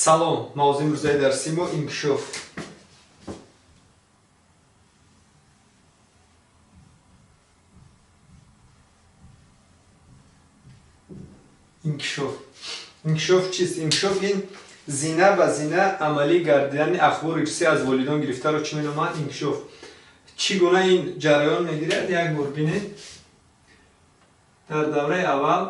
салом, мавзӯи имрӯзаи дарсӣ мо инкишоф. инкишоф чист? Инкишоф ин зина ба зина амалӣ гардидани ахбори ирсӣ аз волидон гирифтаро чӣ меноманд? Инкишоф. Чӣ гуна ин ҷараён мегирад? Як бор бинед. Дар давраи аввал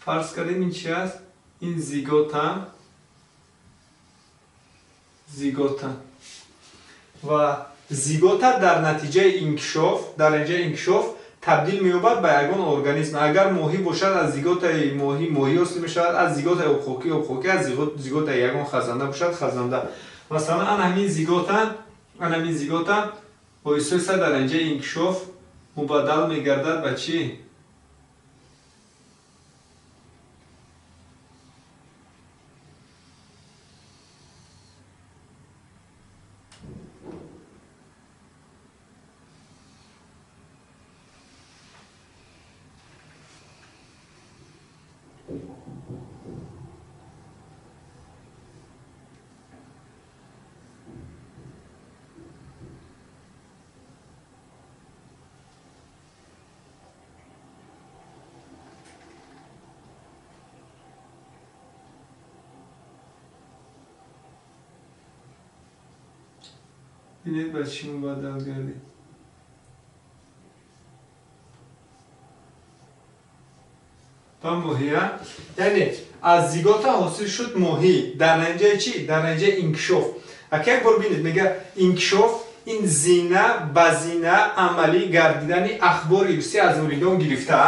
фарз кардем ин чи аст? Ин зигота ва зигота дар натиҷаи инкишоф табдил меёбад ба ягон организм. Агар моҳӣ бошад, аз зиготаи моҳӣ ҳосил мешавад, аз зиготаи обхокӣ, аз зиготаи ягон хазанда бошад, хазанда. Масалан, ан ҳамин зигота оҳиста дар инҷаи инкишоф мубаддал мегардад ба чӣ? بینید به چی مبدل گردید. با ماهیه یعنی از زیگوتا حاصل شد ماهی در نتیجه چی؟ در نتیجه انکشاف. یک بار بینید میگه انکشاف این زینه به زینه عملی گردیدن اخبار ارثی از والدین گرفته.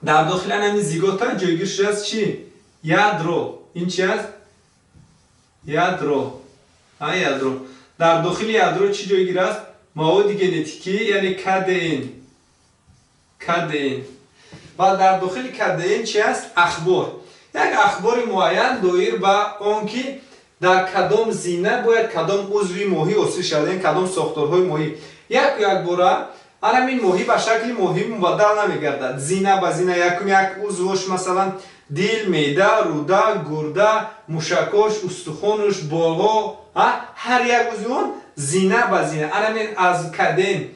در داخل همین زیگوتا جایگیر شده است چی؟ یادرو. این چی است؟ یادرو. یادرو. در داخل یادرو چی جایگیر است؟ مواد ژنتیکی یعنی کادئین. و در داخل کادئین چی است؟ اخبار. یک اخبار معین دایر به آن که در کدام زینه باید کدام عضوی ماهی حاصل شود، یعنی کدام ساختارهای ماهی. یک باره همین ماهی به شکل ماهی مبدل نمیگردد. زینه به زینه یک عضوش مثلا دل، معده، روده، گرده، موشکاش، استخوانش، بالا، هر یک عضو زینه به زینه. همین از کادئین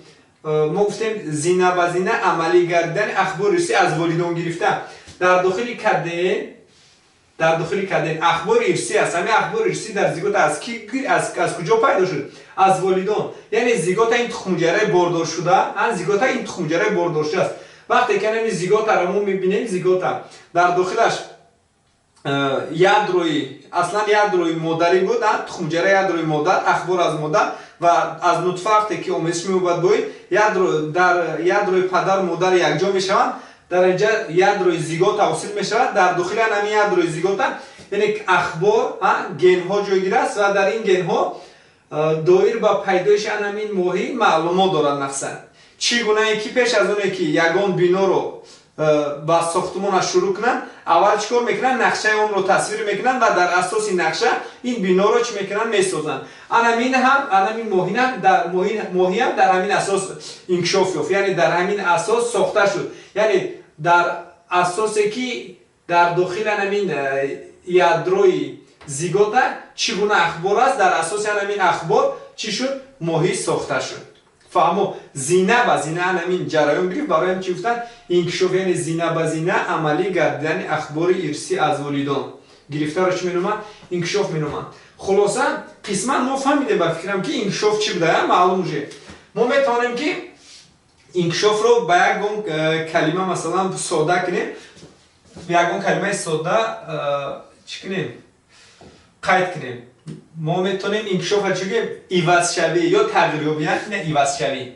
ما گفتیم زینه به زینه عملی گردیدن اخبار ارثی از والدین گرفته. در داخل کادئین اخبار ارثی است. همین اخبار ارثی در زیگوت از کجا پیدا شد؟ از والدین. یعنی زیگوت این تخم‌جره باردار شده، زیگوت این تخم‌جره باردار شده است. وقتی که همین زیگوت را ما می‌بینیم، زیگوت در داخلش یادروی مادری بود، تخم‌جره یادروی مادر، اخبار از مادر و از نطفه وقتی که آمیزش می‌یابد با در یادروی پدر و مادر یکجا میشوند، در اینجا یادروی زیگوت حاصل میشود. در داخل همین یادروی زیگوت یعنی اخبار گن‌ها جایگیر است و در این گن‌ها دایر با پیدایش همین ماهی معلومات دارند. نقصان چگونه که پیش از اون که یگان بینا رو با ساختمانش شروع کنن، اول چیکار میکنن؟ نقشه اون رو تصویر میکنن و در اساس این نقشه این بینا رو چی میکنن؟ میسازن. همین ماهی هم در همین اساس انکشاف یافت، یعنی در همین اساس ساخته شد. یعنی در اساسی که در داخل همین یادروی زیگوت چگونه اخبار است، در اساس همین اخبار چی شد؟ ماهی ساخته شد. فهمو زینه به زینه همین جریان گرفت. برای هم چی گفتن؟ انکشاف یعنی زینه به زینه عملی گردیدن اخبار ارثی از والدین گرفته را چی می‌نامند؟ انکشاف می‌نامند. خلاصه قسما ما فهمیدیم با فکرم که انکشاف چی بوده؟ معلوم میشه. ما میتونیم که انکشاف رو با یک کلمه مثلا ساده کنیم. یک کلمه ساده چی کنیم؟ قید کنیم. ما میتونیم انکشاف را چی بگیم؟ عوض شوی یا تغییر یابی. نه عوض شوی.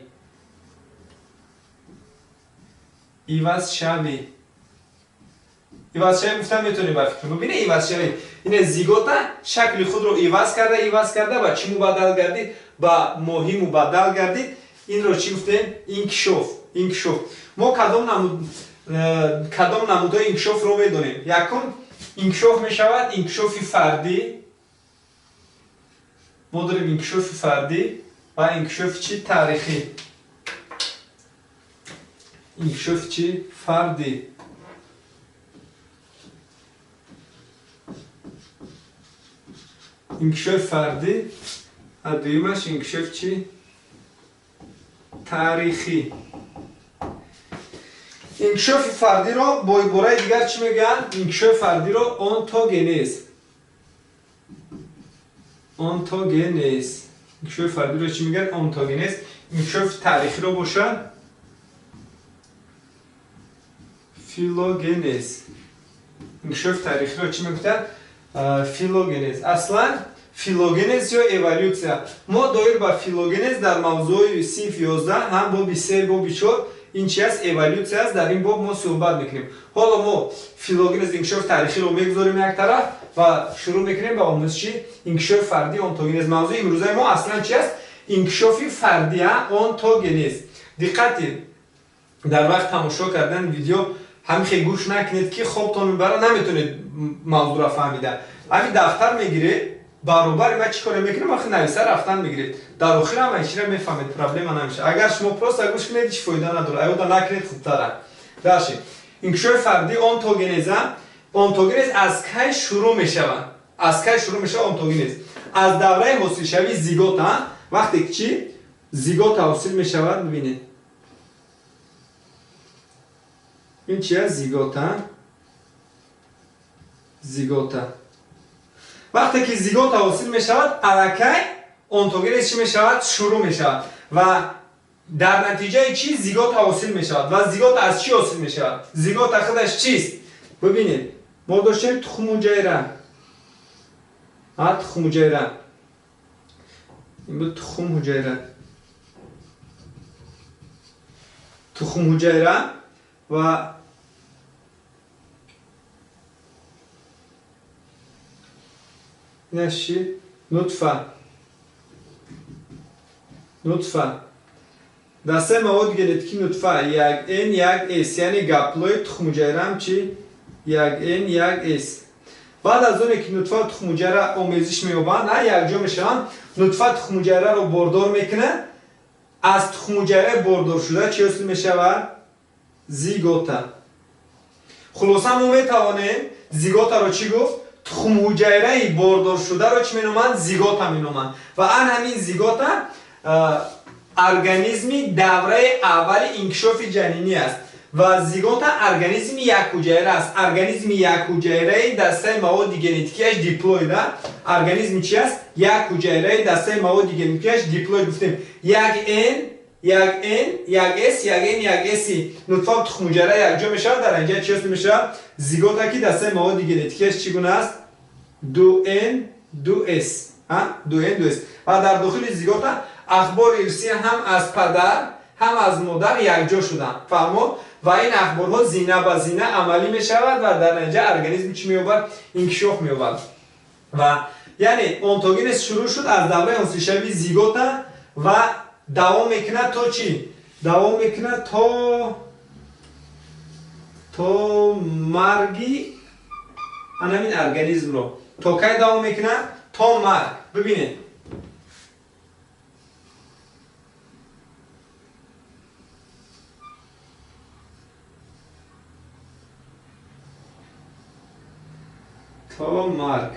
عوض شوی گفتم میتونیم با فکر ببینید. عوض شوی این زیگوت شکل خود رو عوض کرده و چی مبدل گردید؟ با ماهی مبدل گردید. این رو چی گفتیم؟ انکشاف. ما کدام نمودهای انکشاف رو میدونیم؟ یکم انکشاف میشود انکشاف فردی. ما داریم انکشاف فردی و انکشاف چی؟ تاریخی. انکشاف چی؟ فردی. انکشاف فردی. دویمش انکشاف چی؟ تاریخی. انکشاف فردی رو با عبارت دیگر چی میگن؟ انکشاف فردی رو اونتوگنز. اونتوگنز. انکشاف فردی رو چی میگن؟ اونتوگنز. انکشاف تاریخی رو باشن فیلوگنز. انکشاف تاریخی رو چی میگن؟ فیلوگنز. اصلا فیلوگنز یا اِوолюция. ما دایر با فیلوگنز در موضوع صنف 11 هم باب 3 باب 4 این چی است؟ اِوолюция است. در این باب ما صحبت میکنیم. حالا ما فیلوگنز انکشاف تاریخی رو میگذاریم یک طرف و شروع میکنیم به آموزش انکشاف فردی اونتوگنز. موضوع امروزه ما اصلا چی است؟ انکشاف فردی اونتوگنز. دقت در وقت تماشا کردن ویدیو همین گوش نکنید که خوابتون میبره، نمیتونید موضوع را فهمیده. همین دفتر میگیره برابر ما چیکار میکنیم؟ آخه نویسه رفتن میگیرید در آخر هم این را میفهمید، پرابلم نمیشه. اگر شما پروست گوش کنید هیچ فایده نداره، ایودا نکنید خوبتره. باشه. انکشاف فردی اونتوگنز. اونتوگنز از کی شروع میشود؟ از کی شروع میشه اونتوگنز؟ از دوره حاصل شوی زیگوت. وقتی چی زیگوت حاصل میشود، ببینید این چیه؟ زیگوتا. وقتی که زیگوت حاصل می شود الکی اونتوگنز چی می شود؟ شروع می شود و در نتیجه چی زیگوت حاصل می شود. و زیگوت از چی حاصل می شود؟ زیگوت خودش چیست؟ ببینید ما داشتیم تخم حجیره. تخم حجیره این بود تخم حجیره. تخم حجیره و نشی نطفه. دسته مواد ژنتیکی نطفه یک N یک S، یعنی گپلوی تخم حجیره هم چی؟ یک N یک S. بعد از اون که نطفه تخم حجیره آمیزش مییابند، یک جا میشن، نطفه تخم حجیره رو باردار میکنه. از تخم حجیره باردار شده چی حاصل میشود؟ زیگوتا. خلاصه ما میتوانیم زیگوتا رو چی گفت؟ تخم حجیره باردار شده رو چی مینامند؟ زیگوتا مینامند. و همین زیگوتا ارگانیسمی دوره اول انکشاف جنینی است و زیگوتا ارگانیسم یک حجیره است. ارگانیسم یک حجیره دسته مواد ژنتیکیش دیپلوید. ارگانیسم چی است؟ یک حجیره دسته مواد ژنتیکیش دیپلوید. گفتیم یک S یک S. نطفه تخم حجیره یک جا میشه، در اینجا چی میشه؟ زیگوتا که دسته مواد ژنتیکیش چگونه است؟ 2N 2S. 2N 2S. و در داخل زیگوتا اخبار ارثی هم از پدر هم از مادر یک جا شدن. فهمو؟ و این اخبارها زینه به زینه عملی می شود و در اینجا ارگانیسم چی می‌یابد؟ انکشاف می‌یابد. و یعنی اونتوگنز شروع شد از دوره حاصل شوی زیگوتا و دوام میکنه تا چی؟ دوام میکنه تا مرگی همین ارگانیسم رو. تا کی دوام میکنه؟ تا مرگ. ببینید تا مرگ.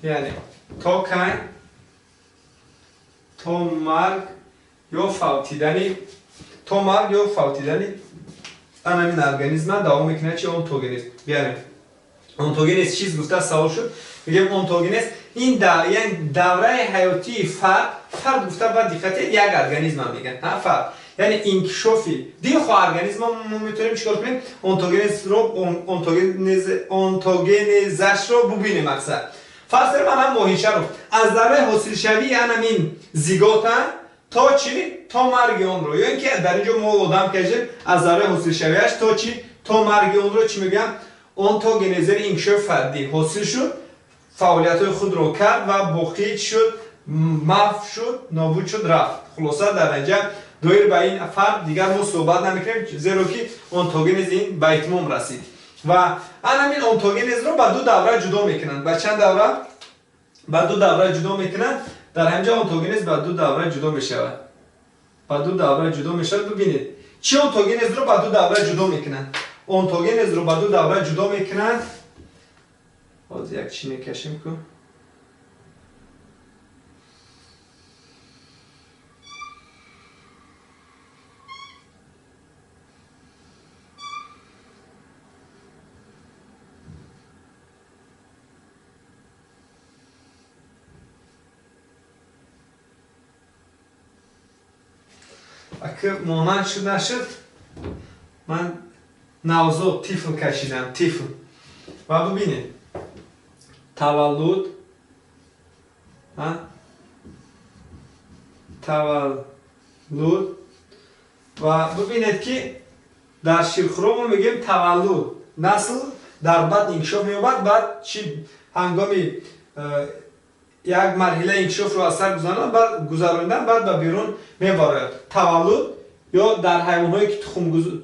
یعنی تا کی؟ تا مرگ یا فوتیدنی. تا مرگ یا فوتیدنی همین ارگانیسم دوام میکنه. چی؟ اونتوگنز. بیاریم اونتوگنز چیز گفته سوال شد. میگم اونتوگنز این یعنی دوره حیاتی فرد گفته با دقت یک ارگانیسم هم میگن. فرد یعنی انکشافی دیگه خو ارگانیسم ما میتونیم چیکار کنیم؟ اونتوگنزش رو ببینیم. مقصد فرض کنیم من هم ماهیچه رو از دوره حاصل شوی همین زیگوتا تا چی؟ تا مرگ اون رو. یا اینکه در اینجا ما آدم کشیم از دوره حاصل شویش تا چی؟ تا مرگ اون رو چی میگم؟ اونتوگنز انکشاف فردی حاصل شد، فعالیت های خود رو کرد و باقی شد محو شد، نابود شد، رفت. خلاصه در اینجا دویر به این فرق دیگر ما صحبت نمیکنیم، زیرا که اونتوگنز این به اتمام رسید و همین اونتوگنز رو به دو دوره جدا میکنند. به چند دوره؟ به دو دوره جدا میکنند. در اینجا اونتوگنز به دو دوره جدا میشود. به دو دوره جدا میشود. ببینید چی اونتوگنز رو به دو دوره جدا میکنند. اونتوگنز رو به دو دوره جدا میکنند. باز یک چی میکشیم که اگه مانند شد نشد من نوزاد طفل کشیدم. طفل و ببینید تولد تولد و ببینید که در شیرخوره ما میگیم تولد نسل در بعد انکشاف می‌یابد. بعد چی هنگامی یک مرحله انکشاف رو از سر گذراندن بعد به بیرون میبرد. تولد یا در حیوانایی که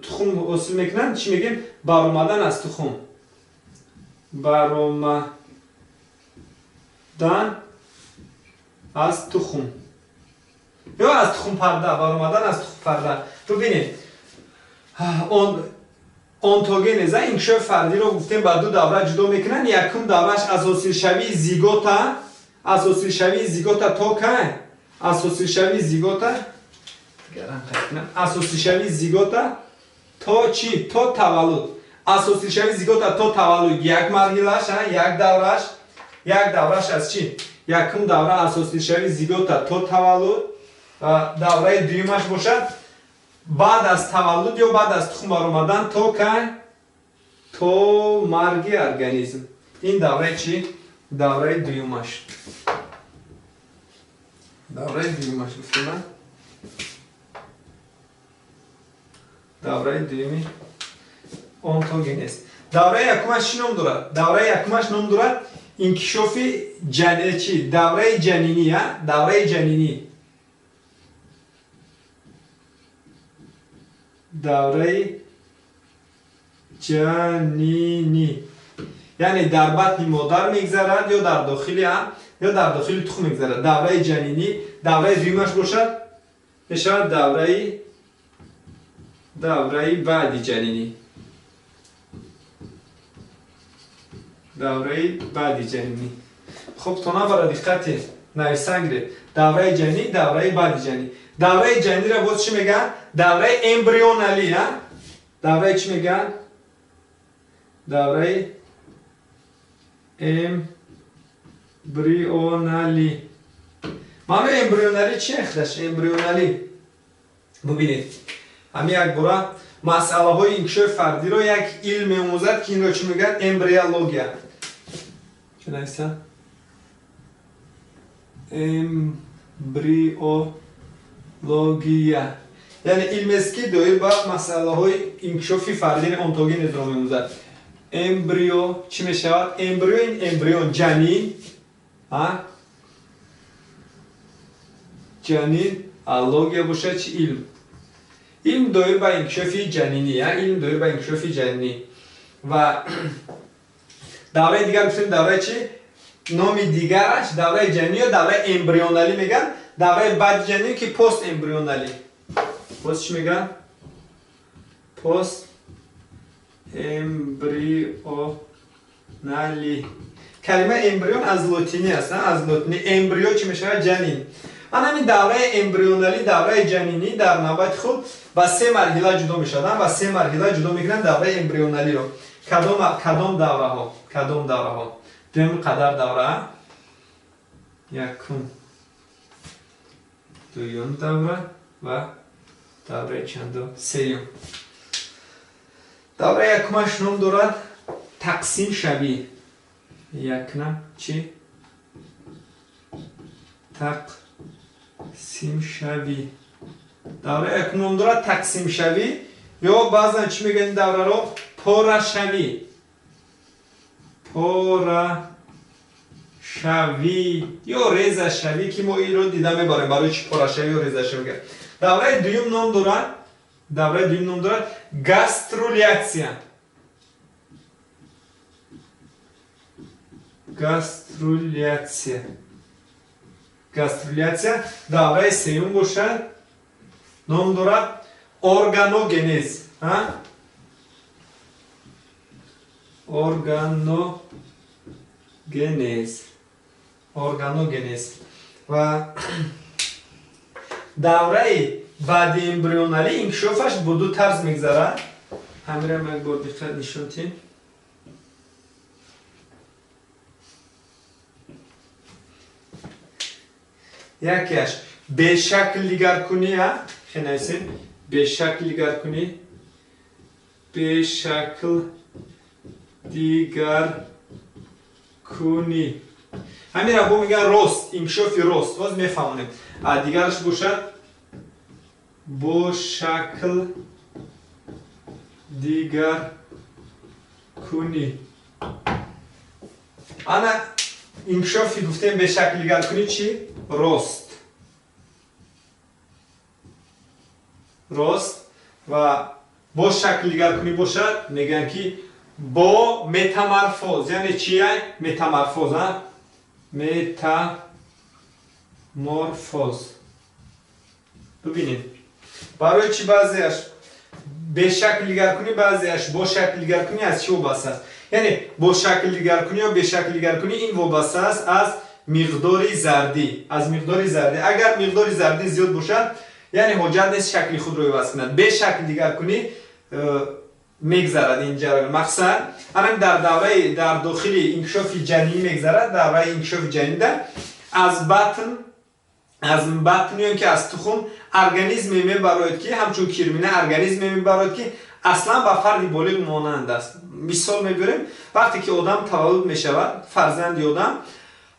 تخم حاصل میکنن چی میگیم؟ برآمدن از تخم. برآمدن از تخم یا از تخم پرده. برآمدن از تخم پرده. ببینید اونتوگنز انکشاف فردی رو گفتیم به دو دوره جدا میکنن. یکم دورهش اساسی شوی زیگوتا. اساسی شوی زیگوتا تا که اساسی شوی زیگوتا اساسی شوی زیگوتا تا چی؟ تا تولد. اساسی شوی زیگوتا تا تولد یک مرحلهش یک دورهش از چی؟ یکم دوره اساسی شوی زیگوتا تا تولد و دوره دویمش باشد بعد از تولد یا بعد از تخم برآمدن تا که تا مرگ ارگانیسم. این دوره چی؟ دوره دویمش. دوره دویمش گفتم. دوره دویمی اونتوگنز. دوره یکمش چی نام دارد؟ دوره یکمش نام دارد انکشاف چی؟ دوره جنینی. دوره جنینی. دوره جنینی یعنی در بطن مادر میگذرد یا در داخل یا در داخل تخم میگذرد. دوره جنینی. دوره دویمش باشد میشود دوره بعدی جنینی. دوره بعدی جنینی. خب تو برای دقت نویسنگ دوره جنینی دوره بعدی جنینی. دوره جنینی را باز چی میگن؟ دوره امبریونالی. دوره چی میگن؟ دوره امبریونالی. معنی امبریونالی چی اخدش؟ امبریونالی ببینید همین یک باره مسئله های انکشاف فردی رو یک علم می‌آموزد که این رو چی میگن؟ امبریولوژی. چه نویسه؟ امبریولوژی یعنی علم است که دایر به مسئله های انکشاف فردی اونتوگنز رو می‌آموزد. امبریو چی میشود؟ امبریو این امبریون جنین جنین الوگیا باشه چی علم. علم دایر به انکشاف جنینی. علم دایر به انکشاف جنینی و دوره دیگر گفتیم دوره چی؟ نام دیگرش دوره جنینی یا دوره امبریونالی میگن. دوره بعد جنینی که پست امبریونالی. پست چی میگن؟ پست امبریونالی. کلمه امبریون از لاتینی است. از لاتینی امبریو چی میشه؟ جنین. همین دوره امبریونالی دوره جنینی در نوبت خود با سه مرحله جدا میشدن و سه مرحله جدا میکنن دوره امبریونالی رو. کدام دوره ها؟ کدام دوره ها؟ دوم قدر دوره یکم دوم دوره و دوره چندم؟ سیوم. دوره یکمش نام دارد تقسیم شوی. یکنم چی؟ تقسیم شوی. دوره یکم نام دارد تقسیم شوی یا بعضا چی میگن این دوره رو؟ پاره شوی. پاره شوی یا ریزه شوی که ما این رو دیده میباریم برای چی پاره شوی یا ریزه شوی. دوره دویم نام دارد، دوره دویم نام دارد گاسترولیاکسیا. گاسترولیاکسیا. گاسترولیاکسیا. دوره سوم باشد نام دارد ارگانوگنز. ارگانوگنز و دوره بعد امبریونالی انکشافش با دو طرز میگذره. همین را یک بار دقت نشون دیم. یکیش به شکل دیگرگونی خنایسین به شکل دیگرگونی به شکل دیگرگونی همین را میگن رست انکشاف رست باز میفهمونیم. دیگرش باشد با شکل دیگرگونی. انا انکشافی گفتیم به شکل دیگرگونی چی؟ رست. رست و با شکل دیگرگونی باشد میگن که با متامورفوز. یعنی چیه؟ متامورفوز. متامورفوز. ببینید برای چی بعضیش به شکل دیگرگونی بعضیش با شکل دیگرگونی از چی وابسته است؟ یعنی با شکل دیگرگونی یا به شکل دیگرگونی این وابسته است از مقدار زردی. از مقدار زردی. اگر مقدار زردی زیاد باشد یعنی حاجت نیست شکل خود رو عوض کند. به شکل دیگرگونی میگذرد این جریان. مقصد الان در دوره در داخل انکشاف جنینی میگذرد. دوره انکشاف جنین از بطن یا که از تخم ارگانیسمی میبراید که همچون کرمینه ارگانیسمی میبراید که اصلا به فرد بالغ مانند است. مثال میبریم وقتی که آدم تولد میشود فرزند آدم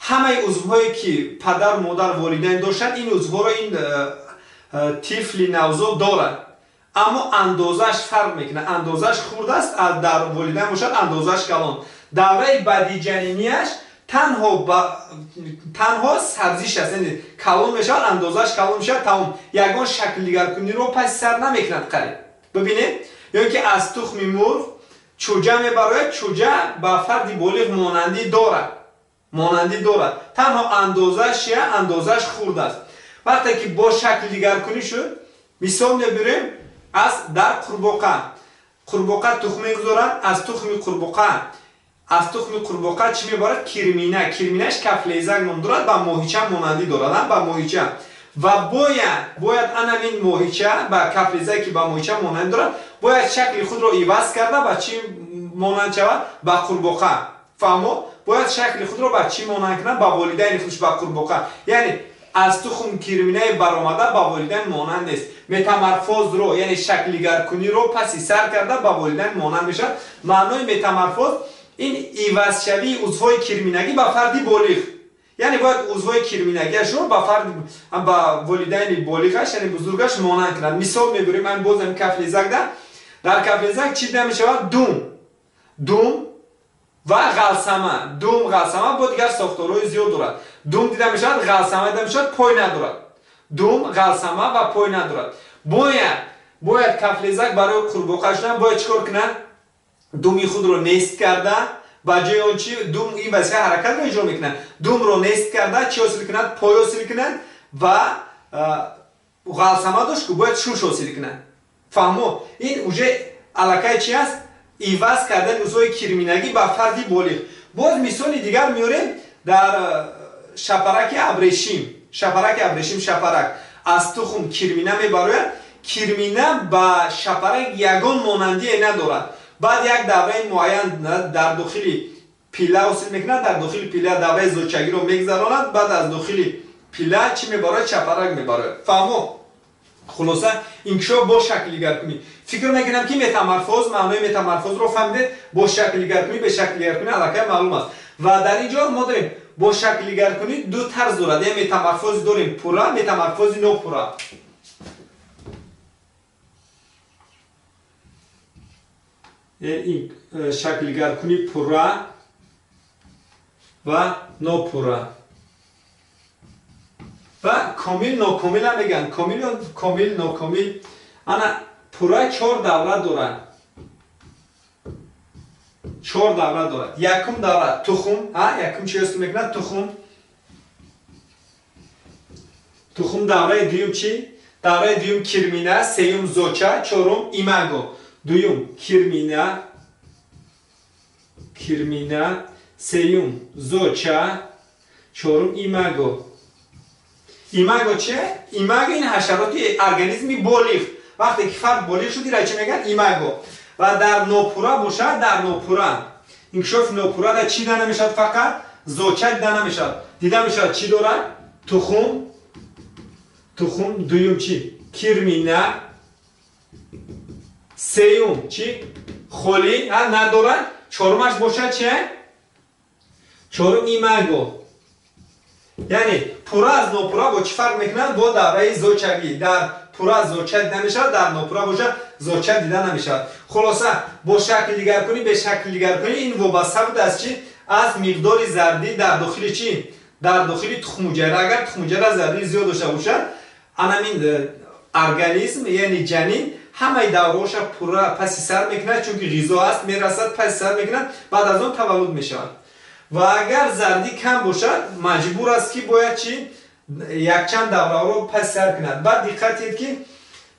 همه عضوهایی که پدر مادر والدین داشتند این عضوها را این طفل نوزاد دارد اما اندازش فرق میکنه. اندازش خورد است در والدین باشد اندازش کلان. دوره بعدی جنینیش تنها سبزیش است. یعنی کلان میشد اندازش کلان میشد تمام. یگان شکل دیگرگونی رو پس سر نمیکند قریب. ببینید یا که از تخم مرغ چوجه میبراید. چوجه به فرد بالغ مانندی دارد. تنها اندازش خورد است. وقتی که با شکل دیگرگونی شد مثال میبریم از در قورباغه تخم میگذارند. از تخم قورباغه چی میبارد؟ کرمینش کفلیزک نام دارد. با ماهیچه مانندی دارد. با ماهیچه و باید این ماهیچه با کفلیزکی با ماهیچه مانند دارد باید شکل خود را عوض کرده با چی مانند شود؟ با قورباغه. فهمو؟ باید شکل خود را با چی مانند کنند؟ با والدین خودش با قورباغه. یعنی از تخم کرمینه برآمده با والدین مانند نیست. متامورفوز رو یعنی شکل دیگرگونی رو پس سر کرده با والدین مانند میشه. معنای متامورفوز این عوض شوی عضوهای کرمینگی با فردی بالغ. یعنی باید عضوهای کرمینگیش رو با والدین بالغش یعنی بزرگش مانند کنند. مثال میبریم من بازم کفلیزک در کفلیزک چی دیده میشود؟ دوم و غلسمه. غلسمه با دیگر ساختارهای زیاد دارد. دوم دیده میشود، غلسمه دیده میشود، پای ندارد. غلسمه و پای ندارد. باید کفلیزک برای قورباغه شدن باید چیکار کنه؟ دومی خود رو نیست کرده با جای آن چی دوم این وظیفه حرکت رو اجرا میکنه. دوم رو نیست کرده چی حاصل کند؟ پای حاصل کند و غلسمه داشت که باید شوش حاصل کند. فهمو؟ این اوجه علاقه چی است؟ عوض کردن عضوهای کرمینگی با فردی بالغ. باز مثال دیگر میاریم در شپرک ابریشم. شپرک از تخم کرمینه میبراید. کرمینه با شپرک یگان مانندی ندارد. بعد یک دوره معین در داخل پیله حاصل میکنه. در داخل پیله دوره زوجگی رو میگذراند. بعد از داخل پیله چی میبراید؟ شپرک میبراید. فهمو؟ خلاصه انکشاف با شکل دیگرگونی. فکر میکنم که متامورفوز معنای متامورفوز رو فهمیدید. با شکل دیگرگونی به شکل دیگرگونی علاقه معلوم است. و در اینجا ما داریم با شکل دیگرگونی دو طرز دارد. یعنی متامورفوز داریم پورا، متامورفوز ناپورا. این شکل دیگرگونی پورا و نوپورا و کامل ناکامل هم میگن. کامل ناکامل. انا پورا 4 دوره داره. 4 دوره داره. یکم دوره تخم، یکم چی است میگن؟ تخم دوره دوم چی؟ دوره دوم کرمینه، سوم زوچه، چهارم ایماگو. دوم کرمینه، سوم زوچه، چهارم ایماگو. ایماگو چیه؟ ایماگو این حشرات ارگانیسمی بالغ. وقتی که فرد بالغ شد را چی میگن؟ ایماگو. و در نوپورا باشد، در نوپورا انکشاف نوپورا در چی دیده نمیشد؟ فقط زوچه دیده نمیشد. دیده میشد چی داره؟ تخم دوم چی؟ کرمینه، سوم چی؟ خولی نداره. چهارمش باشد چیه؟ چهارم ایماگو. یعنی پورا از نوپورا با چی فرق میکنن؟ با دوره زوچگی. در پورا زوچه دیده میشد، در نوپورا باشد زوچه دیده نمیشد. خلاصه با شکل دیگر کنی، به شکل دیگر کنی، این وابسته بود از چی؟ از مقدار زردی در داخل چی؟ در داخل تخم حجره. اگر تخم حجره زردی زیاد داشته باشد، همین ارگانیسم یعنی جنین همه دوره‌اش پورا پس سر میکنه، چون که غذا است میرسد پس سر میکنه، بعد از اون تولد میشود. و اگر زردی کم باشد مجبور است که باید چی؟ یک چند دوره رو پس سر کند. بعد دقت کنید که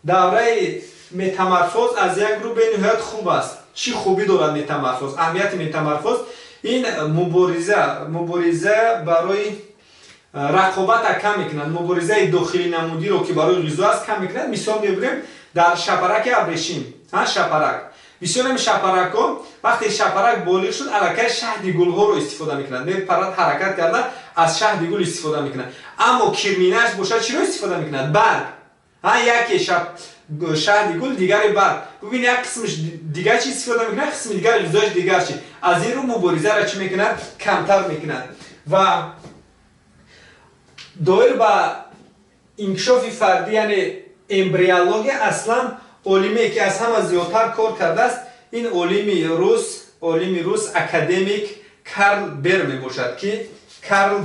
دوره متامورفوز از یک گروه به نهایت خوب است. چی خوبی دارد متامورفوز؟ اهمیت متامورفوز این مبارزه برای رقابت کم میکنند. مبارزه داخلی نمودی رو که برای غذا است کم میکنند. مثال میبریم در شپرک ابریشم. شپرک بسیار هم شپرک ها وقتی شپرک بالغ شد الکی شهد گل ها رو استفاده میکنند. میپرد حرکت کرده از شهد گل استفاده میکنند. اما کرمینش باشد چی رو استفاده میکنند؟ برگ. یکی شهد گل دیگری برگ. ببین یک قسمش دیگر چی استفاده میکنند، قسم دیگر غذاش دیگر چی. از این رو مبارزه را چی میکنند؟ کمتر میکنند. و دایر با انکشاف فردی یعنی امبریولوژی اصلا علمی که از همه زیادتر کار کرده است این علمی روس اکادمیک کارل بر می باشد که کارل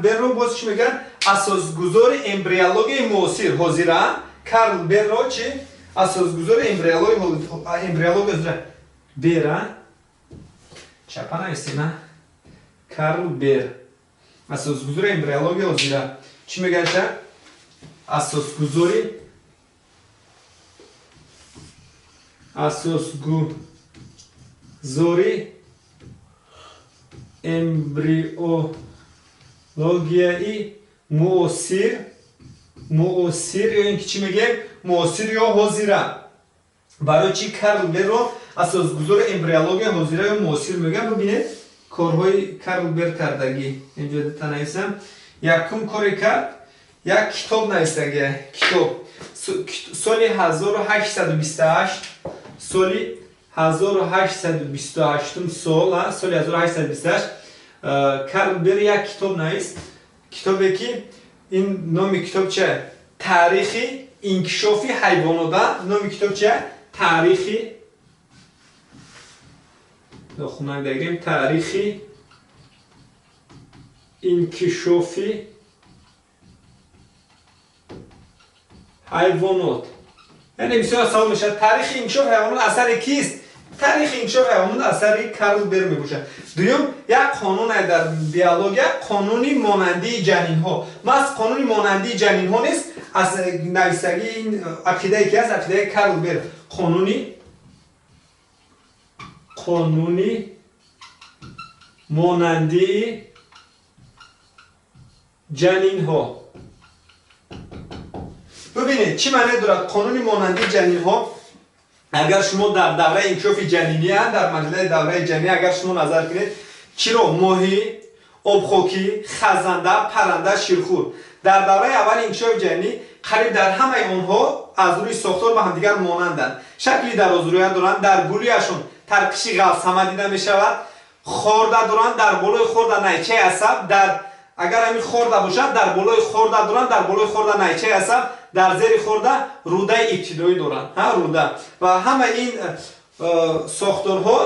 بر رو باز چی میگن؟ اساسگذار امبریولوژی معاصر حاضره. کارل بر رو چی؟ اساسگذار امبریولوژی بر چپا نیستیم. کارل بر اساسگذار امبریولوژی حاضره. چی میگن چه؟ اساسگذاری امبریولوژی معاصر یا اینکه چی میگه؟ معاصر یا حاضره. برای چی کارل بر رو اساسگذار امبریولوژی حاضره یا معاصر میگن؟ ببینید کارهای کارل بر کردگی اینجا تنایسم. یکم کاری کرد یک کتاب نویسته. کتاب سال 1828 سال 1828 سال 1828 کارل بر یک کتاب نویست. کتابی که این نام کتاب چه؟ تاریخی انکشافی حیوانات. نام کتاب چه؟ تاریخی خونک داریم تاریخی انکشافی حیوانات. یعنی بسیار سوال میشه تاریخ انکشاف حیوانات اثر کیست؟ تاریخ انکشاف حیوانات اثر کارل بر میباشه. دوم یک قانون در بیولوژی قانونی مانندی جنین ها. ماست قانونی مانندی جنین ها نیست از نویسندگی این عقیده کی است؟ عقیده کارل بر. قانونی مانندی جنین ها. ببینید چی معنی دارد قانونی مانندی جنین ها؟ اگر شما در دوره انکشاف جنینی در مرحله دوره جنینی اگر شما نظر کنید چی رو؟ ماهی، آبخاکی، خزنده، پرنده، شیرخور در دوره اول انکشاف جنینی قریب در همه آنها از روی ساختار با همدیگر مانندند. شکلی درازرویان دارند. در گلویشون ترکشی غلسمه دیده می شود. خورده دارند. در بالای خورده نیچه عصب. اگر همین خورده باشد در بالای خورده دارند. در بالای خورده نیچه عصب. дар зери хурда рудаи ибтидоӣ доранд. Руда. Ва ҳама ин сохторҳо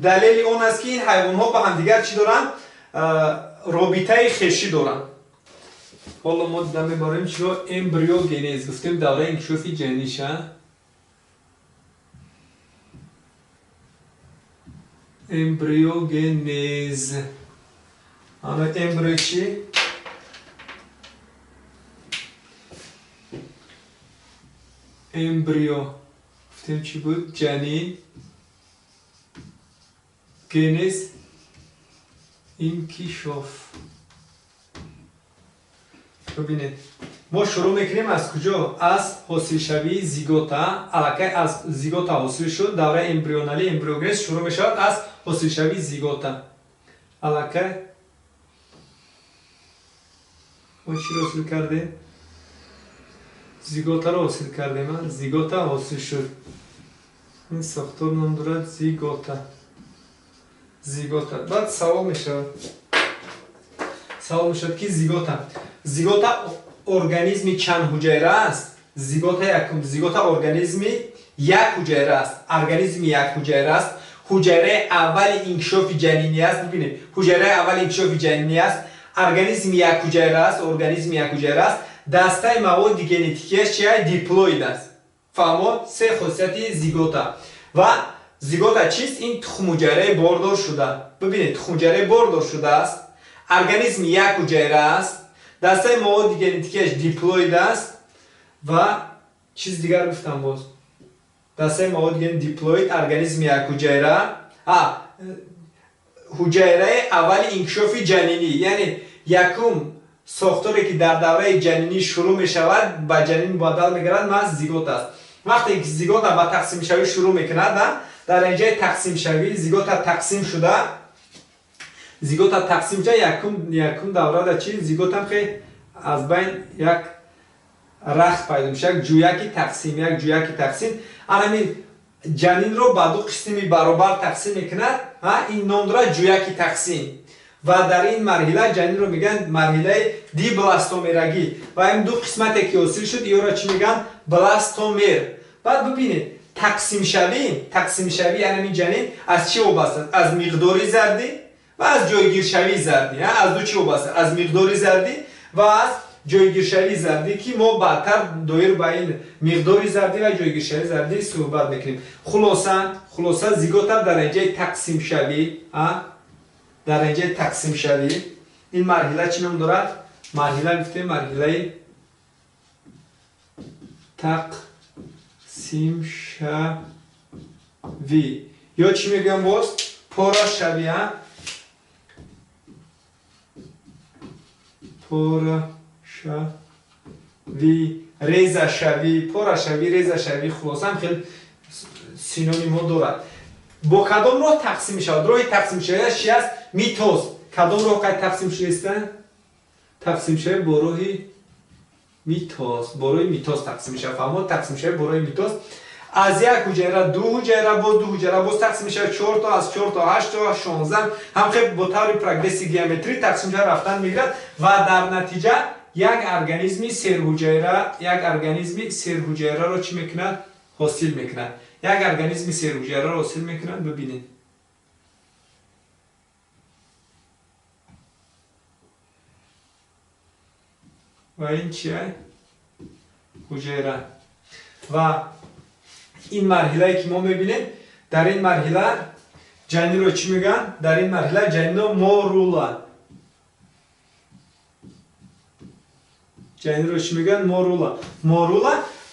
далели он аст ки ин ҳайвонҳо ба ҳамдигар чӣ доранд? Робитаи хешӣ доранд. ҳоло мо дида мебарем чиро эмбриогенез гуфтем давраи инкишофи ҷаниша. Эмбриогенез. Ана эмбрио чӣ? Эмбрио. Гуфтем чӣ буд? Ҷанин. Генез. Инкишоф. ببینید ما شروع میکنیم از کجا؟ از حاصلشوی زیگوتا. الکی از زیگوتا حاصل شد دوره امبریونالی امبریوگنز شروع میشود از حاصلشوی زیگوتا. الکی ما چی رو حاصل کردیم؟ زیگوتا رو حاصل کردیم. زیگوتا حاصل شد. این ساختار نام دارد زیگوتا. زیگوتا بعد سوال میشود که زیگوتا ارگانیسمی چند حجره است؟ زیگوتا ارگانیسمی یک حجره است. ارگانیسمی یک حجره است. حجره اول انکشاف جنینی است. ببینید حجره اول انکشاف جنینی است. ارگانیسم یک حجره است. ارگانیسم یک حجره است. دسته مواد ژنتیکیش چیه؟ دیپلوید است. فهمید؟ سه خاصیت زیگوتا. و زیگوتا چیست؟ این تخم حجره باردار شده. ببینید تخم حجره باردار شده است. ارگانیسم یک حجره است. دسته مواد ژنتیکیش دیپلوید است. و چیز دیگر گفتم باز. دسته مواد دیپلوید ارگانیسم یک حجره. حجره اول انکشاف جنینی یعنی یکم ساختاری که در دوره جنینی شروع می شود به جنین بدل می گردد محض زیگوت است. وقتی که زیگوت به تقسیم شوی شروع می کند در اینجا تقسیم شوی زیگوت تقسیم شده. زیگوت تقسیم شده یکم دوره در چی؟ زیگوت هم خیلی از بین یک رخت پیدا میشه. یک جویکی تقسیم. همین جنین رو به دو قسمی برابر تقسیم میکند. این نام دارد جویکی تقسیم. و در این مرحله جنین رو میگن مرحله دیبلاستومرگی. و این دو قسمتی که حاصل شد این را چی میگن؟ بلاستومر. بعد ببینید تقسیم شوی همین جنین از چی وابسته است؟ از مقداری زردی و از جایگیر شوی زردی. از دو چی وابسته؟ از مقداری زردی و از جایگیر شوی زردی که ما بعدتر دایر با این مقداری زردی و جایگیر شوی زردی صحبت میکنیم. خلاصه زیگوت در اینجا تقسیم شوی این مرحله چی نام دارد؟ مرحله گفتیم مرحله تقسیم شوی یا چی میگم باز؟ پارا شوی. پارا شوی ریزه شوی. پارا شوی ریزه شوی خلاصه هم خیلی سینونیم دارد. با کدام راه تقسیم شود؟ راه تقسیم شوی چی است؟ میتوز. کدام راه که تقسیم شوی است؟ تقسیم شوی با راه میتوز تقسیم شوی. فهمید؟ تقسیم شوی با راه میتوز. از یک حجره دو حجره باز تقسیم شوی 4 تا از 4 تا 8 تا 16 هم خیلی با طور پروگرسی گیومتری تقسیم شوی رفتن میگیرد و در نتیجه یک ارگانیسمی سر حجره رو چی میکند؟ حاصل میکند. یک ارگانیسمی سر حجره رو حاصل میکند. ببینید و این چیه؟ حجره. و این مرحله که ما میبینیم در این مرحله جنین رو چی میگن؟ در این مرحله جنین رو مورولا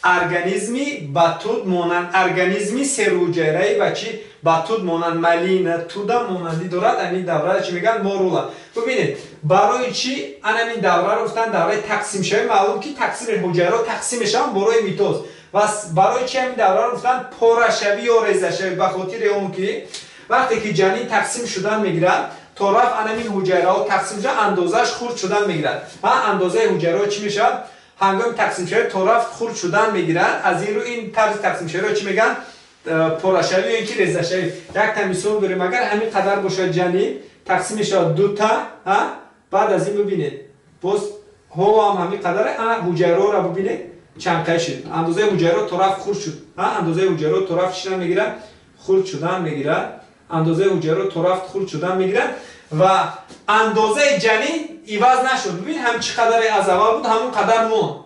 ارگانیسمی باتود مانند ارگانیسمی سرحجره‌ای و چی باتود مانند ملین تودا مانندی دارد. همین دوره چی میگن؟ مورولا. ببینید برای چی همین دوره رو گفتن دوره تقسیم شوی. معلوم که تقسیم حجره رو تقسیمش هم برای میتوز. و برای چی همین دوره رو گفتن پاره شوی یا ریزه شوی؟ به خاطر اون که وقتی که جنین تقسیم شدن میگیرد طرف همین حجره ها تقسیم شدن اندازش خرد شدن میگیرد. اندازه حجره ها چی میشه؟ هنگام تقسیم شوی طرف خرد شدن میگیرد. از این رو این طرز تقسیم شوی رو چی میگن؟ پاره شوی یا اینکه ریزه شوی. یک تا مثال بریم اگر همین قدر باشه جنین تقسیم شد 2 تا بعد از این ببینید باز هم همین قدر حجره را ببینید چنقه شد. اندازه حجره طرف خرد شد. اندازه حجره طرف چی میگیره؟ خرد شدن میگیره. اندازه حجره طرف خرد شدن میگیره و اندازه جنین عوض نشد. ببین هم چقدر از اول بود همون قدر مون.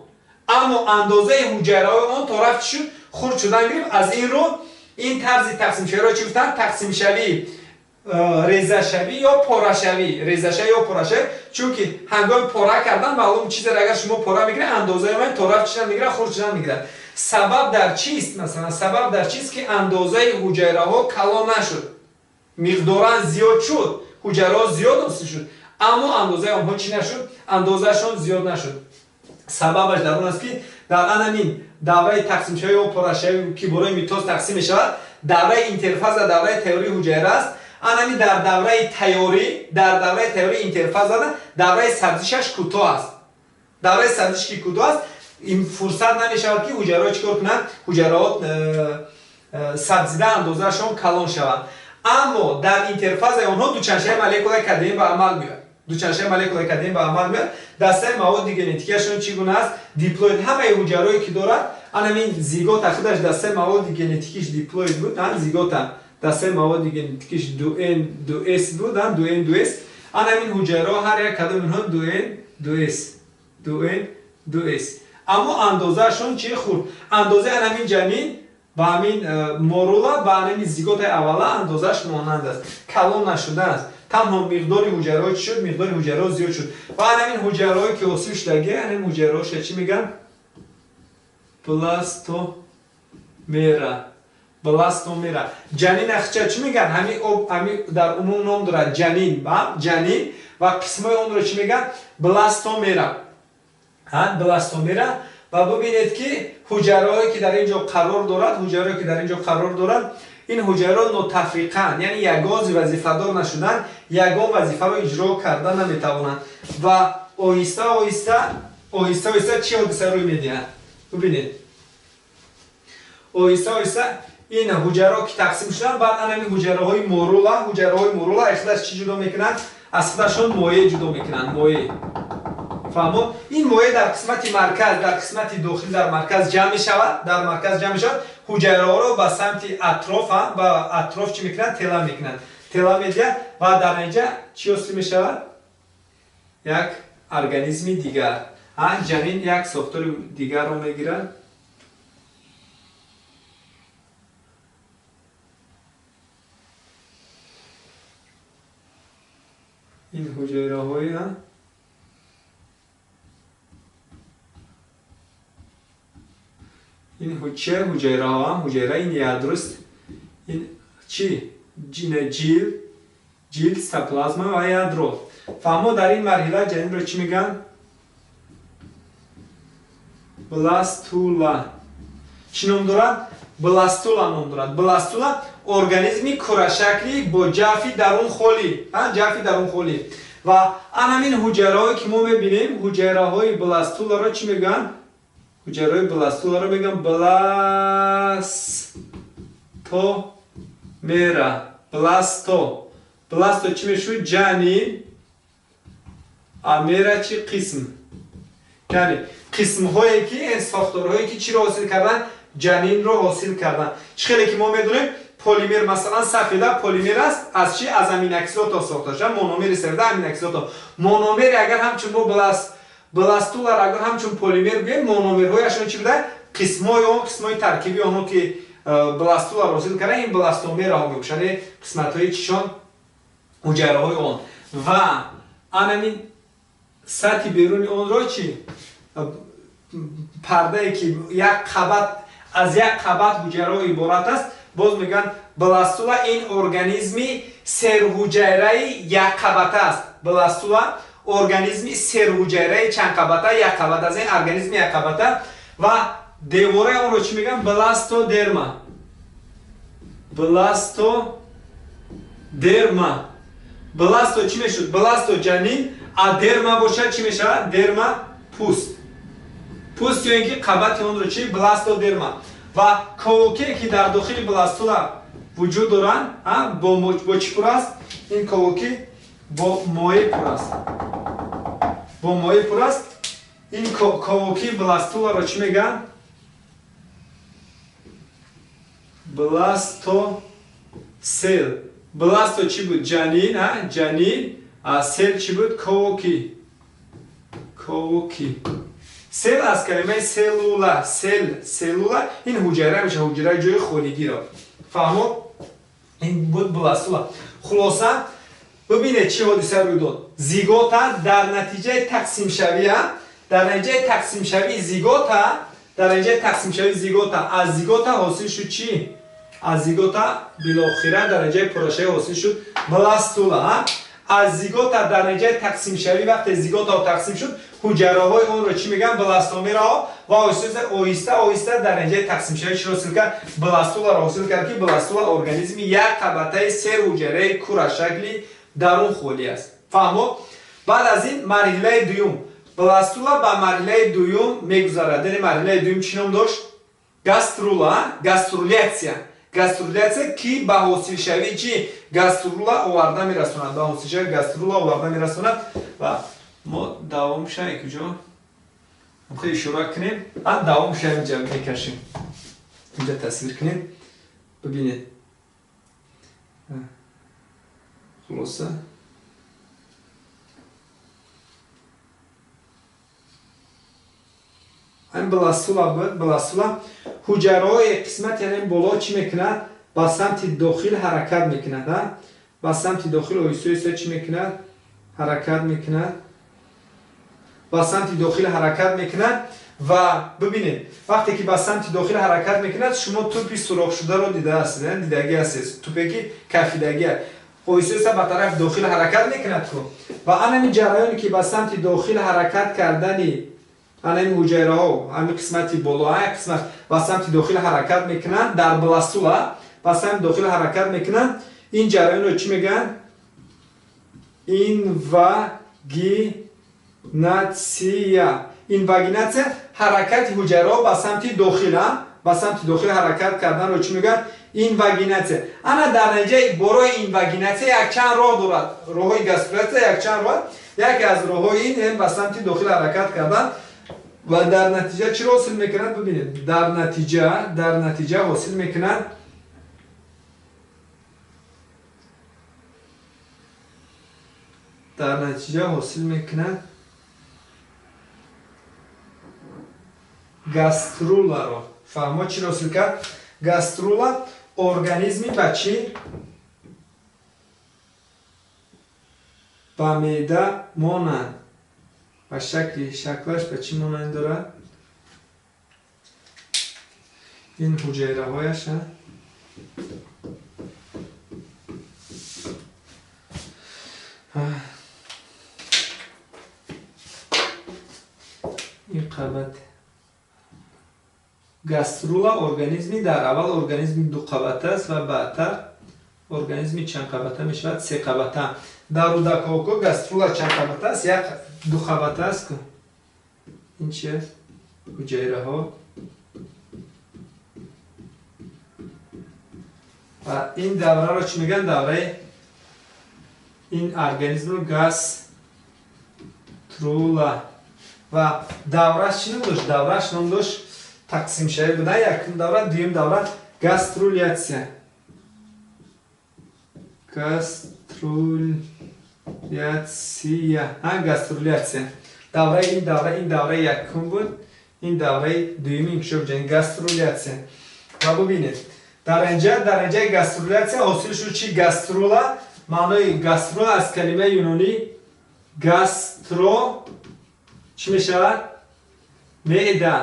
اما اندازه حجره اون طرف چی شد؟ خرد شدن میگیره. از این رو این طرز تقسیم شوی را چی گفتن؟ تقسیم شوی ریزه شوی یا پاره شوی. ریزه شوی یا پاره شوی، چون که هنگام پاره کردن معلوم چیزی را اگر شما پاره میگیره اندازه من طرف چی میگیره؟ خرد شدن میگیره. سبب در چیست؟ مثلا سبب در چیست که اندازه حجره ها کلان نشد، مقدارن زیاد شد، حجره ها زیاد حاصل شد، اما اندازه آنها چی نشد؟ اندازهشان زیاد نشد. سببش در اون است که در همین دوره تقسیم شوی و پاره شوی که برای میتوز تقسیم می شود، دوره اینترفاز و دوره تئوری حجره است. همین در دوره تئوری اینترفاز دوره سبزیشش کوتاه است. دوره سبزیش که کوتاه است، این فرصت نمی شود که حجره ها چیکار کنند؟ حجره ها سبزیده اندازهشان کلان شوند. اما در اینترفاز آنها دوچندشه مولکولای کدمی به عمل میاد. دوچندشه مولکولای کدمی به عمل میاد. دسته مواد ژنتیکیشون چگونه است؟ دیپلوید. همه حجرهایی که دارد، همین زیگوت خودش دسته مواد ژنتیکیش دیپلوید بود. زیگوت دسته مواد ژنتیکیش 2N 2S بود. 2N 2S. همین حجره هر یک کدام اینها 2N 2S 2N 2S. اما اندازهشون چی خورد؟ اندازه همین جنین با همین مورولا با همین زیگوت اولا اندازش مانند است، کلان نشده است. تنها مقدار حجره چی شد؟ مقدار حجره زیاد شد. و همین حجره که اصول شده، همین حجره چی میگن؟ بلاستومرا. جنین اخچه چی میگن؟ همین در عموم نام دارد جنین و قسمای اون رو چی میگن؟ بلاستومرا. بلاستومرا. و ببینید که حجرهایی که در اینجا قرار دارد، این حجره نوتفریقن، یعنی یگان وظیفه دار نشدن، یگان وظیفه رو اجرا کردن نمیتوانند و آهسته چی حادثه روی میدهند. ببینید آهسته این حجره که تقسیم شدن، بعد همین حجره های مورولا اخلاص چی جدا میکنند؟ از خودشون مایع جدا میکنند. مایع فهمو؟ این مایع در قسمت مرکز، در قسمت داخلی در مرکز جمع شود. حجره ها رو به سمت اطراف چی میکنند؟ تلا میکنند. و در اینجا چی حاصل میشود؟ یک ارگانیسم دیگر. جنین یک ساختار دیگر رو میگیرد. این حجره های این حجره ها حجره این یادرست، این چی؟ جیل ساپلازما و یادرو. فهمو در این مرحله جنین رو چی میگن؟ بلاستولا. چی نام دارد؟ بلاستولا نام دارد. بلاستولا ارگانیسمی کره شکلی با جفی درون خالی. و همین حجره هایی که ما میبینیم، حجره های بلاستولا را چی میگن؟ حجره بلاستولا را میگن بلاستومرا. بلاستو چی میشود؟ جنین. امرا چی؟ قسم. یعنی قسم هایی که این ساختارهایی که چی را حاصل کردن؟ جنین را حاصل کردن. چخیلی که ما میدونیم پلیمر، مثلا سفیده پلیمر است. از چی؟ از امین اکسیدات ساخته شده. مونومر سفیده امین اکسیدات. مونومر اگر همچون ما بلاستولا اگر همچون پلیمر بگیم، مونومرهایشون چی بوده؟ قسمای ترکیبی آنها که بلاستولا را حاصل کرده، این بلاستومر ها میباشند. قسمت های چیشان؟ حجره های آن. و همین سطح بیرون آن را چی؟ پرده ای که از یک قبط حجره عبارت است، باز میگن بلاستولا. این ارگانیسمی سرحجره یک قبطه است. بلاستولا ارگانیسمی سرحجره چند قبطه؟ یک قبطه. از این ارگانیسم یک قبطه و دیواره اون رو چی میگن؟ بلاستودرما. بلاستو چی میشود؟ بلاستو جنین. درما باشد چی میشود؟ درما پوست یا اینکه قبط اون رو چی؟ بلاستودرما. و کوکی که در داخل بلاستولا وجود دارن با چی پر است؟ این کوکی با مایع پر است. این کوکی بلاستولا رو چی میگن؟ Blastocell. Blasto چی بود؟ جنین، جنین. سل چی بود؟ کوکی. سل از کلمه سلولا. سلولا این حجره میشه، حجره جای خونگی را. فهمو؟ این بود بلاستولا. خلاصه ببینید چی حادثه روی داد. زیگوتا در نتیجه تقسیم شوی، در نتیجه تقسیم شوی زیگوتا، در نتیجه تقسیم شوی زیگوتا، از زیگوتا حاصل شد چی؟ از زیگوتا بالاخره در نتیجه پروشه حاصل شد بلاستولا. از زیگوتا در نتیجه تقسیم شوی وقتی زیگوتا تقسیم شد، حجره های اون رو چی میگن؟ بلاستومرا. و آهسته در نتیجه تقسیم شوی چی حاصل کرد؟ بلاستولا را حاصل کرد که بلاستولا ارگانیسم یک طبقه سه حجره کره شکلی درون خلی است. فهمو؟ بعد از این مرحله دوم بلاستولا به مرحله دوم میگذرد. این مرحله دوم چی نام داشت؟ گاسترولیاتسیا. گاسترولیاتسیا کی به حاصل شوی چی؟ گاسترولا آورده میرسوند. به حاصل شوی گاسترولا آورده میرسوند. و ما دوام شای کجا؟ خیلی اشاره کنیم. دوام شای اینجا میکشیم. اینجا تصویر کنیم. ببینید. خلاصه این بلاستولا بود. بلاستولا حجره قسمت یعنی بالا چی میکند؟ با سمت داخل حرکت میکند. با سمت داخل آهسته چی میکند؟ حرکت میکند. با سمت داخل حرکت میکند. و ببینید وقتی که با سمت داخل حرکت میکند، شما توپی سوراخ شده رو دیده هستید، دیدگی هستید. توپی که کفیدگی آهسته به طرف داخل حرکت میکند. و همین جریانی که با سمت داخل حرکت کردنی این حجره ها، همین قسمتی بالا قسمت با سمت داخل حرکت میکنند در بلاستولا، با سمت داخل حرکت میکنند. این جریان رو چی میگن؟ اینواگیناتسیا. اینواگیناتسیا حرکت حجره ها با سمت داخل، با سمت داخل حرکت کردن رو چی میگن؟ اینواگیناتسیا. انا در نتیجه برای اینواگیناتسیا یک چند راه دارد. راههای گاسترولیاتسیا یک چند راه. یکی از راههای این با سمت داخل حرکت کردن و در نتیجه چی را حاصل میکنند؟ ببینید در نتیجه حاصل میکنند گاسترولا را. فهمو چی را حاصل کرد؟ گاسترولا ارگانیسمی به چی؟ به معده مانند. و شکلش به چی مانند دارد؟ این حجره هایش این قبط. گاسترولا ارگانیسمی در اول ارگانیسم دو قبطه است و بعدتر ارگانیسمی چند قبطه می شود؟ سه قبطه. در رودکاکو گاسترولا چند قبطه است؟ یک دو قبطه است که این چی است؟ حجره ها. و این دوره را چی میگن؟ دوره این ارگانیسم گاسترولا. و دورهش چی نام داشت؟ دورهش نام داشت تقسیم شوی بوده. یکم دوره، دویم دوره گاسترولیاتسیا. گاسترولیاتسیا. دوره این دوره یکم بود. این دوره دویمی انکشاف جنگ گاسترولیاتسیا. و ببینید در اینجا گاسترولیاتسیا حاصل شد چی؟ گاسترولا. معنای گاسترولا از کلمه یونانی گاسترو چی میشود؟ معده.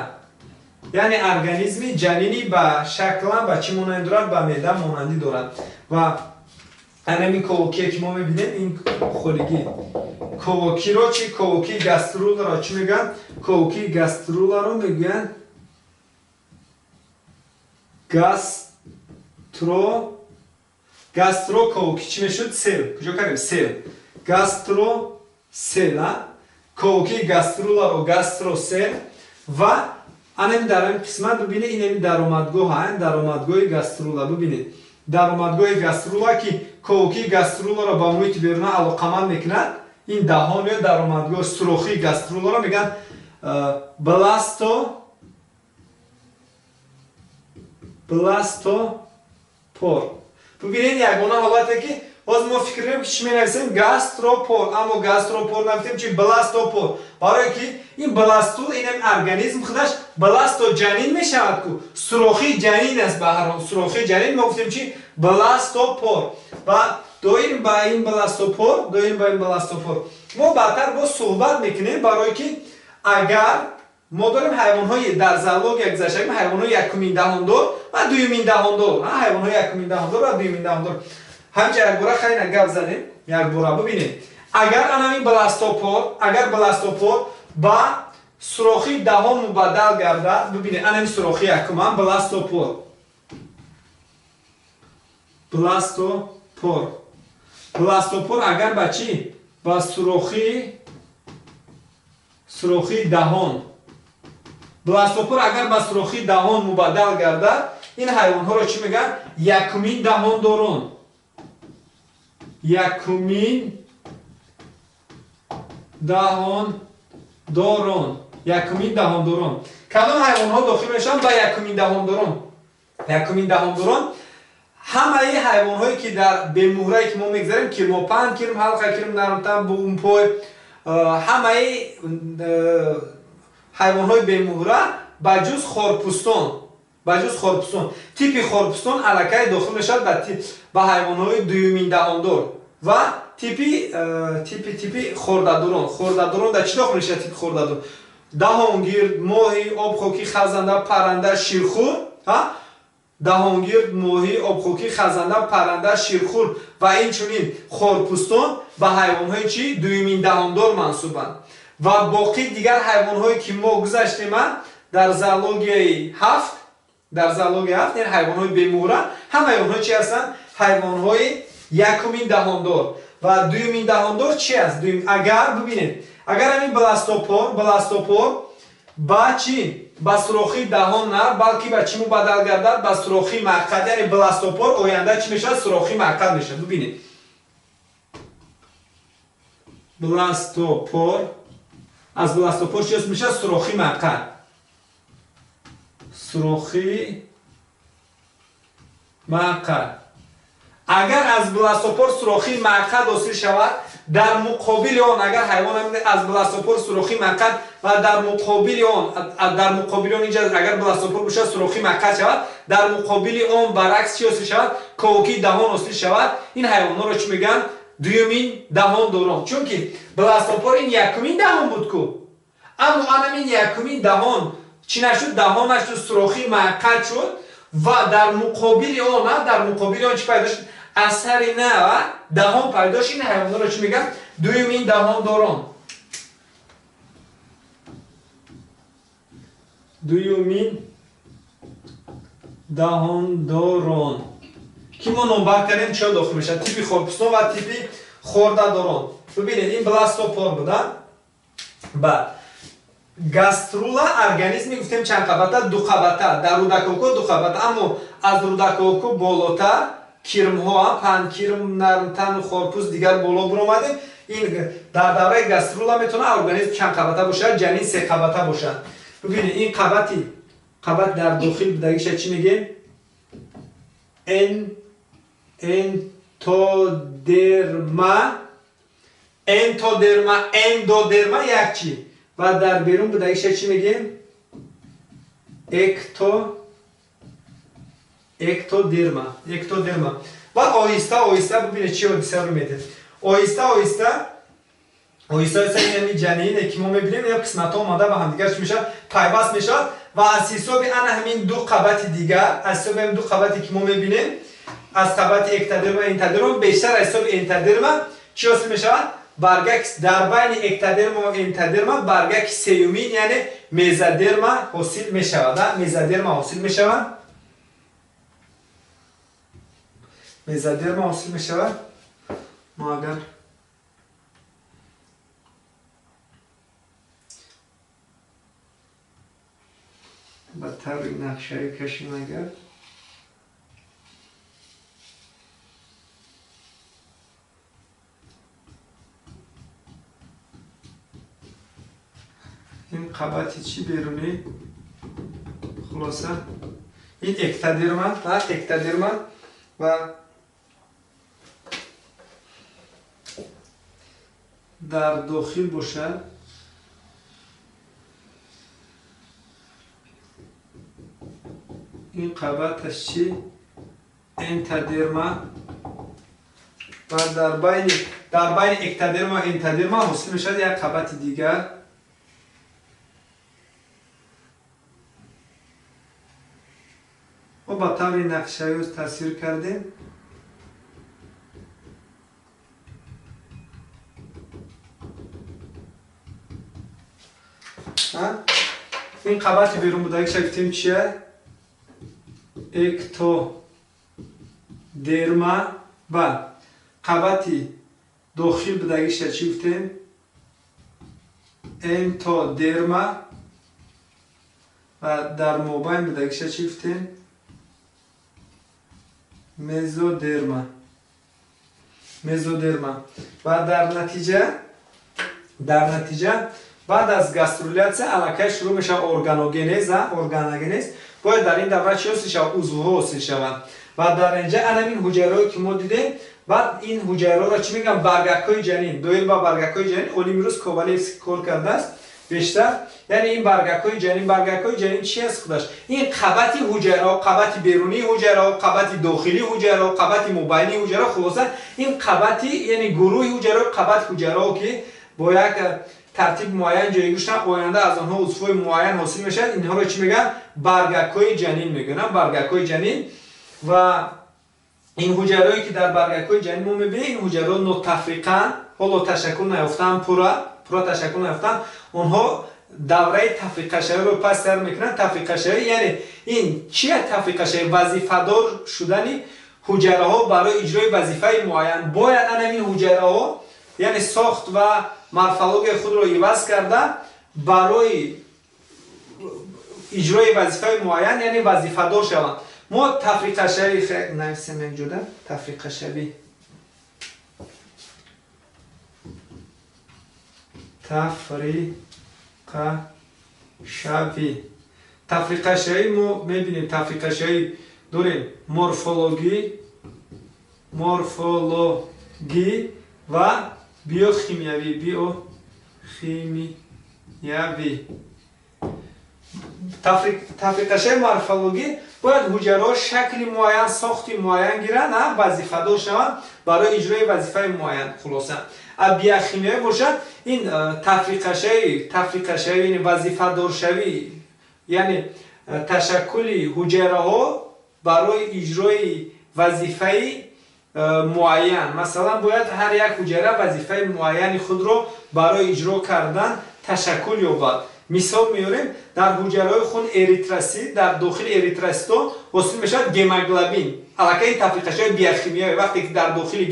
یعنی ارگانیسمی جنینی با شکلان با چی مانند دارد؟ با معده مانندی دارد. و همین کوکی که ما میبینیم این خلگی کوکی رو چی؟ کوکی گاسترولا رو چی میگن؟ کوکی گاسترولا رو میگن گاسترو کوکی. چی میشد؟ سل. کجا کردیم؟ سل. گاسترو سل. کوکی گاسترولا رو گاسترو سل. و همین در این قسمت ببینید این درآمدگاه هست. درآمدگاه گاسترولا. ببینید درآمدگاه گاسترولا که کوکی گاسترولا را با محیط بیرون علاقمند میکند. این دهان یا درآمدگاه سوراخی گاسترولا را میگن بلاستو پر. ببینید یگانه حالته که باز ما فکر کنیم که چی می‌نویسیم گاستروپور، اما گاستروپور نمی‌گیم چی بلاستوپور. برای که این بلاستو اینم ارگانیسم خودش بلاستو جنین میشود کو سوراخی جنین است به هر حال سوراخی جنین ما گفتیم چی بلاستوپور. و دویم با این بلاستوپور ما بعدتر با صحبت میکنیم برای که اگر ما داریم حیوان‌های در زالوگ گذاشته ایم حیوان‌های یکمین دهاندار و دومین دهاندار حیوان‌های یکمین دهاندار و دومین دهاندار همچنین یک بار خیلی گپ زدیم یک بار ببینید اگر این بلاستوپور با سوراخی دهم مبدل گردد ببینید این سوراخی یکم بلاستوپور اگر با چی با سوراخی دهان بلاستوپور اگر با سوراخی دهان مبدل گردد این حیوان ها رو چی میگن یکمین دهانداران یکمین دهانداران کدام حیوان ها داخل میشن با یکمین دهانداران همه حیوان هایی که در به مهره که ما میگذاریم کرماپند کرم حلقه کرم نرمتن بوم پای همه حیوان های به مهره بجز خارپوستان تیپ خارپوستان الکه داخل میشد به حیوان های دومین دهاندار و تیپ خورده‌داران در چی داخل میشه تیپ خورده‌دار دهانگیر ماهی آبخاکی خزنده پرنده شیرخور دهانگیر ماهی آبخاکی خزنده پرنده شیرخور و این چنین خارپوستان به حیوان های چی دومین دهاندار منسوبند و باقی دیگر حیوان هایی که ما گذاشتیم در زالوگی 7 این حیوان های به مهره همه اونها چی هستند حیوان های یکمین دهاندار و دومین دهاندار چی است اگر ببینید اگر این بلاستوپور با چی با سوراخی دهان نه بلکه با چی مبدل گردد با سوراخی مقعد یعنی بلاستوپور آینده چی میشه سوراخی مقعد میشه ببینید از بلاستوپور چی میشه سوراخی مقعد اگر از بلاستوپور سوراخی مقعد حاصل شود در مقابل آن اگر حیوان از بلاستوپور سوراخی مقعد و در مقابل آن اینجا اگر بلاستوپور بشه سوراخی مقعد شود در مقابل آن برعکس چی حاصل شود کوکی دهان حاصل شود این حیوانات رو چی میگن دومین دهانداران چون که بلاستوپور این یکمین دهان بود کو اما این یکمین دهان چی نشد دهانش تو سوراخی مقعد شد و در مقابل آن چی پیدا شد اثر نه و دهان پیدا شد این حیوانات رو چی میگن دومین دهانداران که ما نمبر کردیم چه داخل میشه تیپی خارپوستان و تیپی خورده‌داران ببینید این بلاستوپور بودن بعد گاسترولا ارگانیسمی گفتیم چند قبطه دو قبطه در رودکوکو دو قبطه اما از رودکوکو بالاتر کرم ها پنج کرم نرمتن و خارپوست دیگر بالا برآمده این در دوره گاسترولا میتونه ارگانیسم چند قبطه باشه جنین سه قبطه باشه ببینید این قبط در داخل بدگیش چی میگیم اندودرما یک چی و در بیرون بدگیش چی میگیم اکتودرما و آهسته ببینید چی حادثه رو میده آهسته این جنینه که ما میبینیم یا قسمت ها اومده و همدیگر چی میشه پیوست میشه و از حساب همین دو قبط دیگر از حساب این دو قبطی که ما میبینیم از قبط اکتودرما و انتودرما بیشتر از حساب انتودرما چی حاصل میشه برگک در بین اکتودرما و انتودرما برگک سیومین یعنی مزودرما حاصل میشود مزودرما حاصل میشود ما اگر بدتر این نقشه کشیم اگر این قبطی چی بیرونی خلاصه این اکتودرما و در داخل باشد این قبطش چی؟ انتادرما و در بین اکتادرما و انتادرما حاصل میشد یک قبط دیگر و با طور نقشه تصویر کردیم. این قبط بیرون بودگی شکلیم چیه؟ اکتودرما و قبط داخل بودگی شکلیم انتودرما و در مابین بودگی شکلیم مزودرما و در نتیجه بعد از گاسترولیزاسیون علاقه شروع میشه ارگانوگنز باید در این دوره چی حاصل شود؟ عضوها حاصل شوند و در اینجا این حجرهایی که ما دیدیم بعد این حجره را چی میگم؟ برگک‌های جنین دویل با برگک‌های جنین اولیمیروس کووالیفسکی کار کرده است بیشتر. یعنی این برگک‌های جنین چی است خودش؟ این قبط حجره و قبط بیرونی حجره و قبط داخلی حجره و قبط مابینی حجره خلاصه این قبط یعنی گروه حجره و قبط حجره که با یک ترتیب معین جایگذاری آینده از آنها عضوهای معین حاصل میشد. اینها رو چی میگن؟ برگک‌های جنین میگن. برگک‌های جنین و این حجرهایی که در برگک‌های جنین ما میبینیم این حجره نوتفریقن حالا تشکل نیافتن پورا تشکل نیافتن اونها دوره تفریق شوی رو پس در میکنن. تفریق شوی یعنی این چیه؟ تفریق شوی وظیفه دار شدن حجره ها برای اجرای وظیفه معین. باید این حجره ها یعنی ساخت و مورفولوژی خود را عوض کرده برای اجرای وظیفه معین یعنی وظیفه دار شوند. ما تفریق شوی نویسیم یک جوره تفریق شوی تفریق شوی ما میبینیم تفریق شوی داریم مورفولوژی و بیوشیمیایی تفریق شوی مورفولوژی باید حجره شکل معین ساخت معین گیرند وظیفه دار شوند برای اجرای وظیفه معین. خلاصه بیوشیمیایی باشد این تفریق شوی یعنی وظیفه دار شوی یعنی تشکل حجره ها برای اجرای وظیفه معین. مثلا باید هر یک حجره وظیفه معین خود را برای اجرا کردن تشکل یابد. مثال میاریم در حجره خون اریتروسیت در داخل اریتروسیت حاصل میشود گموگلوبین. علاقه این تفریق شوی بیوشیمیایی وقتی که در داخل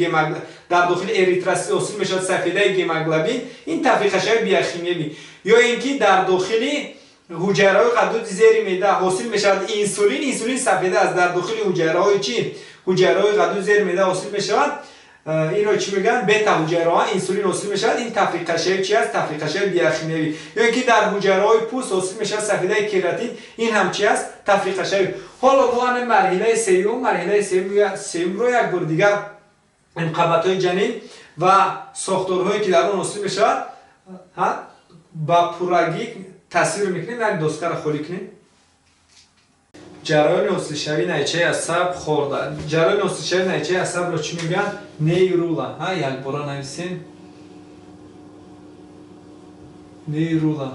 اریتروسیت حاصل میشود سفیده گموگلوبین این تفریق شوی بیوشیمیایی. یا اینکه در داخل حجره غدود زیر معده حاصل میشود انسولین سفیده است. در داخل حجره چی؟ حجره غدود زیر معده حاصل میشود این رو چی میگن؟ بتا حجره ها انسولین حاصل میشود. این تفریق شوی چی است؟ تفریق شوی بیوشیمیایی. یا اینکه در حجره های پوست حاصل میشود سفیده کراتین این هم چی است؟ تفریق شوی. حالا ما مرحله سوم رو یک بار دیگر این قبط‌های جنین و ساختارهایی که در اون حاصل میشود با پورگی تصویر میکنیم. یک دستگاه را خالی کنیم. جریان حاصل شوی نیچه عصب خورده. جریان حاصل شوی نیچه عصب رو چی میگن؟ نیرولا. یک بار نویسیم نیرولا.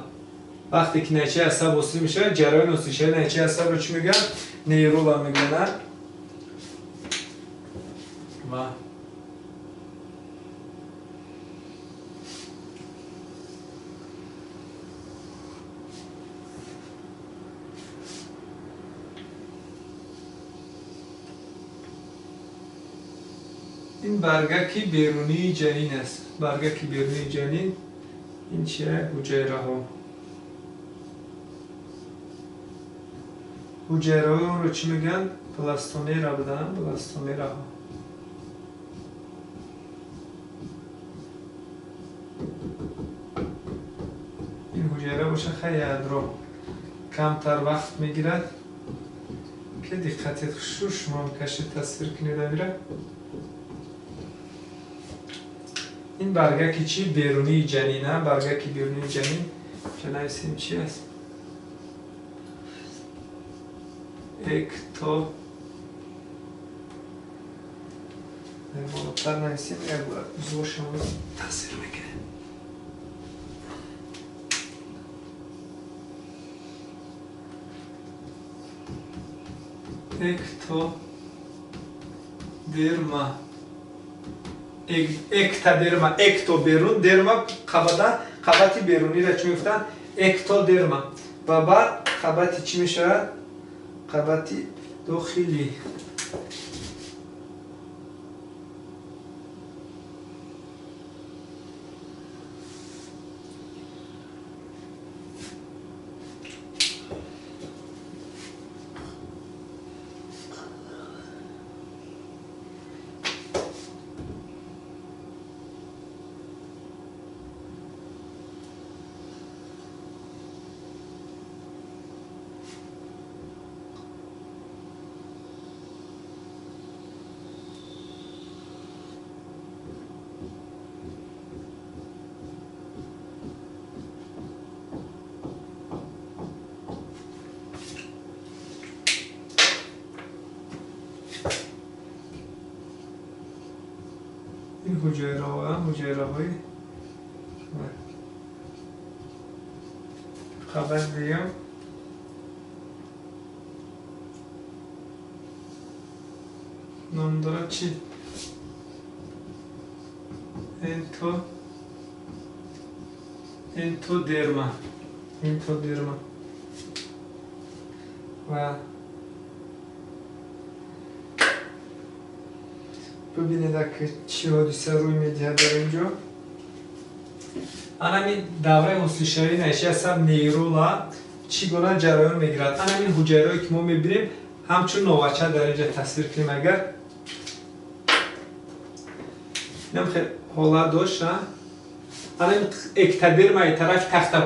وقتی که نیچه عصب حاصل میشه جریان حاصل شوی نیچه عصب رو چی میگن؟ نیرولا میگن. این برگکی بیرونی جنین است. برگکی بیرونی جنین این چیه؟ حجره ها. حجره ها رو چی میگن؟ پلاستومیرا بدن. پلاستومیرا ها. این حجره باشه خیلی ادرا کمتر وقت میگیرد که دقت شو شما کشید تصویر کنید میره. این برگه چی؟ بیرونی جنینه. برگه که بیرونی جنین چه نویسیم چی است؟ اکتو بالاتر نویسیم زور شما تاثیر میکنه. اکتودرما اکتودرما اکتو بیرون درما قباتی بیرونی را چی میگفتن؟ اکتودرما. و بعد قباتی چی میشه؟ قباتی داخلی. این حجره های خبر بگم نام داره چی؟ انتودرما و ببینید که چی حادثه روی میده در اینجا. همین دوره حسن‌شایی نشه اصلا نیرولا چگونه جریان میگیرد. همین حجره‌ای که ما میبینیم همچون نوچه در اینجا تصویر کنیم. اگر اینم خیلی حالا داشت همین اکتودرمای طرف تخت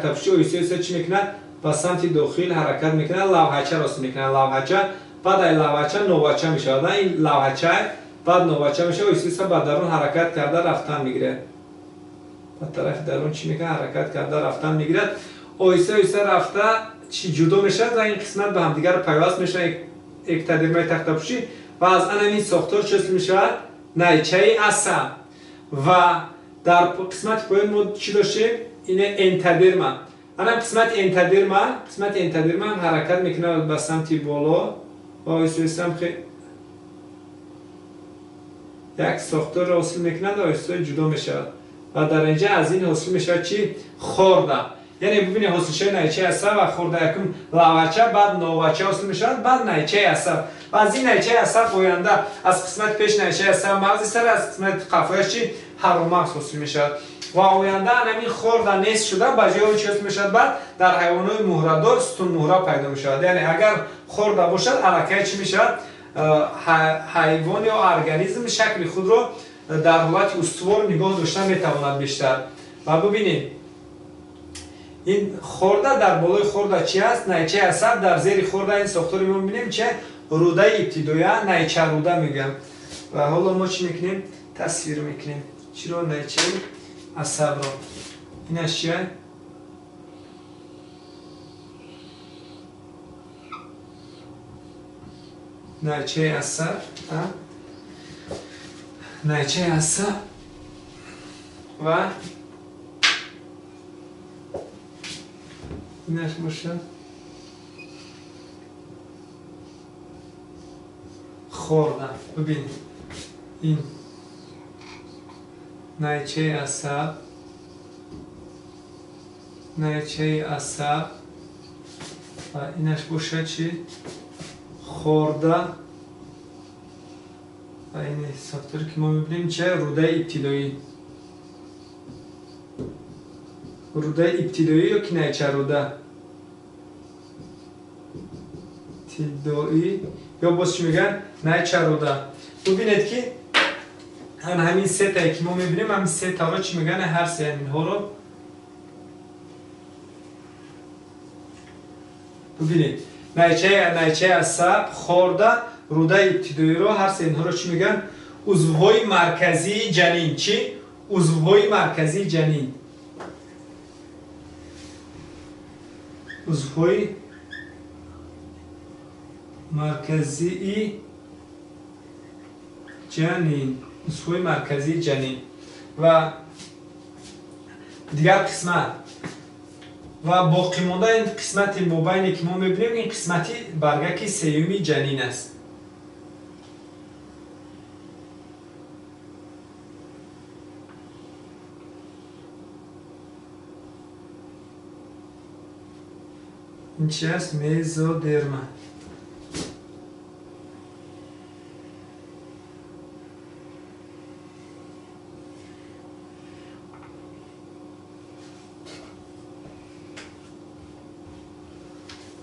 پشتی اویسه چی میکنه؟ با سمت داخل حرکت میکنه، لوحچه راست میکنه. لوحچه بعد این لوحچه نوچه میشه. این لوحچه بعد نوچه میشه اویسه با درون حرکت کرده رفتن میگیره. با طرف درون چی میکنه؟ حرکت کرده رفتن میگیره. اویسه رفته چی جدا میشه و این قسمت به هم دیگر پیوست میشه. اکتودرمای تخت پشتی و از این ساختار چه میشه؟ نیچه عصب. و در قسمت پایین ما چی داشتیم؟ اینه انتودرما. الان قسمت انتودرما حرکت میکنه به سمت بالا و آیسته هم خیلی یک ساختار را حاصل میکنه و آیسته جدا میشه و در اینجا از این حاصل میشه چی؟ خورده. یعنی ببینید حاصل شده نیچه عصب و خورده یکم لوچه بعد نوچه حاصل میشه بعد نیچه عصب و از این نیچه عصب آینده از قسمت پیش نیچه عصب مغز سر از قسمت قفایش چی؟ هرومغز حاصل میشه و آینده همین خورده نیست شده به جای چی حاصل میشه بعد در حیوانات مهره‌دار ستون مهره پیدا میشه. یعنی اگر خورده باشد الکی چی میشه؟ حیوان یا ارگانیسم شکل خود رو در حالت استوار نگاه داشتن میتواند بیشتر. و ببینید این خورده در بالای خورده چی است؟ نیچه عصب. در زیر خورده این ساختاری ما میبینیم چه؟ روده ابتدایی نیچه روده میگم. و حالا ما چی میکنیم؟ تصویر میکنیم چی رو؟ نیچه عصب رو. اینش چیه؟ نیچه عصب. نیچه عصب و اینش باشه خوردن. ببینید این نیچه عصب و اینش باشه چی؟ خورده و این ساختاری که ما میبینیم چه؟ روده ابتدایی یا که نیچه روده ابتدایی یا باز چی میگن؟ نیچه روده. ببینید که همین سه تایی که ما میبینیم همین سه تا رو چی میگن؟ هر سه اینها رو ببینید найчаи асаб, хорда, рудаи ибтидоиро, ҳар се инҳоро чӣ мегӯянд? Узвҳои марказии ҷанин. Чӣ? Узвҳои марказии ҷанин. узвҳои марказии ҷанин. узвҳои марказии ҷанин. ва дигар қисмат ва боқимонда ин қисмати мобайне ки мо мебинем, ин қисмати баргаки сеюми ҷанин аст. ин чи аст? Мезодерма.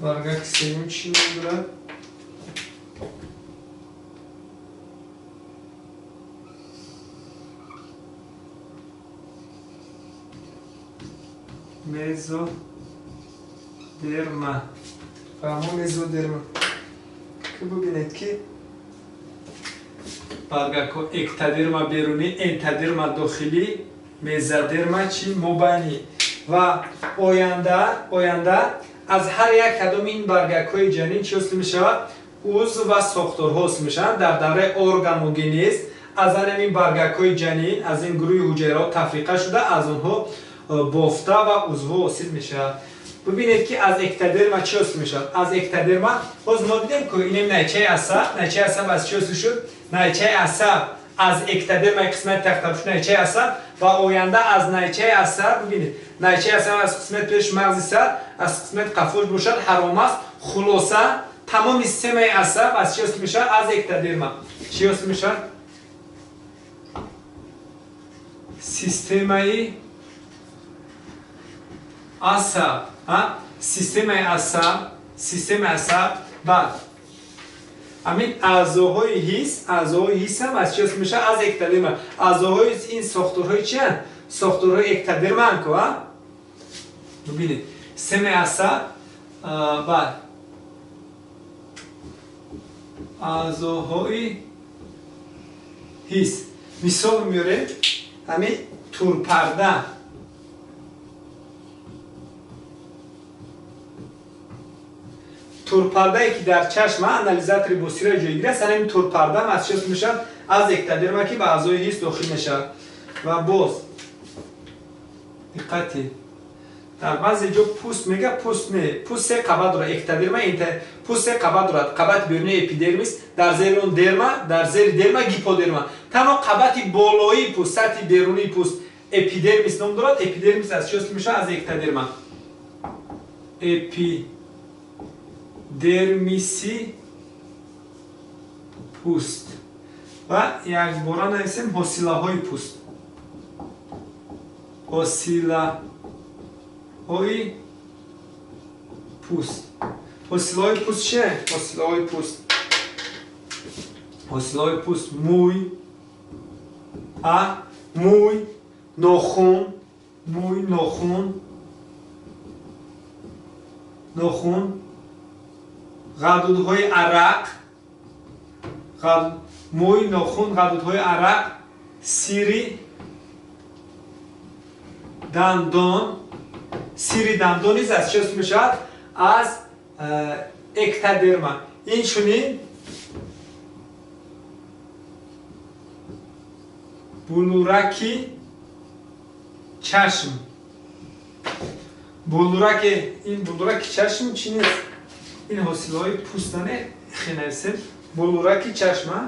баргак сеюм чӣ мебурад? мезодерма. фаҳмо мезодерма. Ки бубинед ки баргакҳо эктодерма берунӣ, энтодерма дохилӣ, мезодерма чӣ? мобайнӣ. ва оянда аз ҳар як кадоми ин баргакҳои ҷанин чӣ ҳосил мешавад? Узв ва сохторҳо ҳосил мешаванд. Дар давраи органогенез аз ин баргакҳои ҷанин, аз ин гурӯҳи ҳуҷайраҳо тафриқа шуда, аз онҳо бофта ва узвҳо ҳосил мешавад. Бубинед ки аз эктодерма чӣ ҳосил мешавад? Аз эктодерма ҳозир мо дидем ки инем найчаи асаб. Найчаи асаб аз чӣ ҳосил шуд? Найчаи асаб аз эктодермаи қисмати тахтабуши найчаи асаб ва оянда аз найчаи асаб. Бубинед, найчаи асаб аз қисмати пеш мағзи сар, аз қисмати қафош бошад, ҳаром аст. Хулоса тамоми системаи асаб аз чӣ ҳосил мешавад? Аз эктодерма. Чӣ ҳосил мешавад? системаи асаб. системаи асаб ва ҳамин аъзоҳои ҳис ҳам аз чӣ ҳосил мешавад? Аз эктодерма. аъзоҳои ин сохторҳои чианд? сохторҳои эктодермаанд ку. бубинед, системаи асаб ва аъзоҳои ҳис. мисол меорем, ҳамин турпарда. турпардае ки дар чашм анализатори босира ҷойгир аст, ҳамин турпарда аз чӣ ҳосил мешавад? Аз эктодерма ки ба аъзои ҳис дохил мешавад. ва боз диққате, дар баъзе ҷо пӯст мега, пӯст не, пӯст се қабат дорад. Эктодерма пӯст се қабат дорад. қабати берунии эпидермис, дар зери он дерма, дар зери дерма гиподерма. танҳо қабати болоии пӯст, сатҳи берунии пӯст эпидермис ном дорад. Эпидермис аз чӣ ҳосил мешавад? Аз эктодерма. эпидермиси пӯст. ва якбора нависем ҳосилаҳои пӯст. ҳосилаҳои пӯст. ҳосилаҳои пӯст чие? ҳосилаҳои пӯст. ҳосилаҳои пӯст мӯй, мӯй, нохун, мӯй, нохун, ғадудҳои арақ, мӯй, нохун, ғадудҳои арақ, сири дандон. сири дандон низ аз чӣ ҳосил мешавад? Аз эктодерма. инчунин булураки чашм. ин булураки чашм чӣ нест? ин ҳосилаҳои пӯстане хенависем. булураки чашма.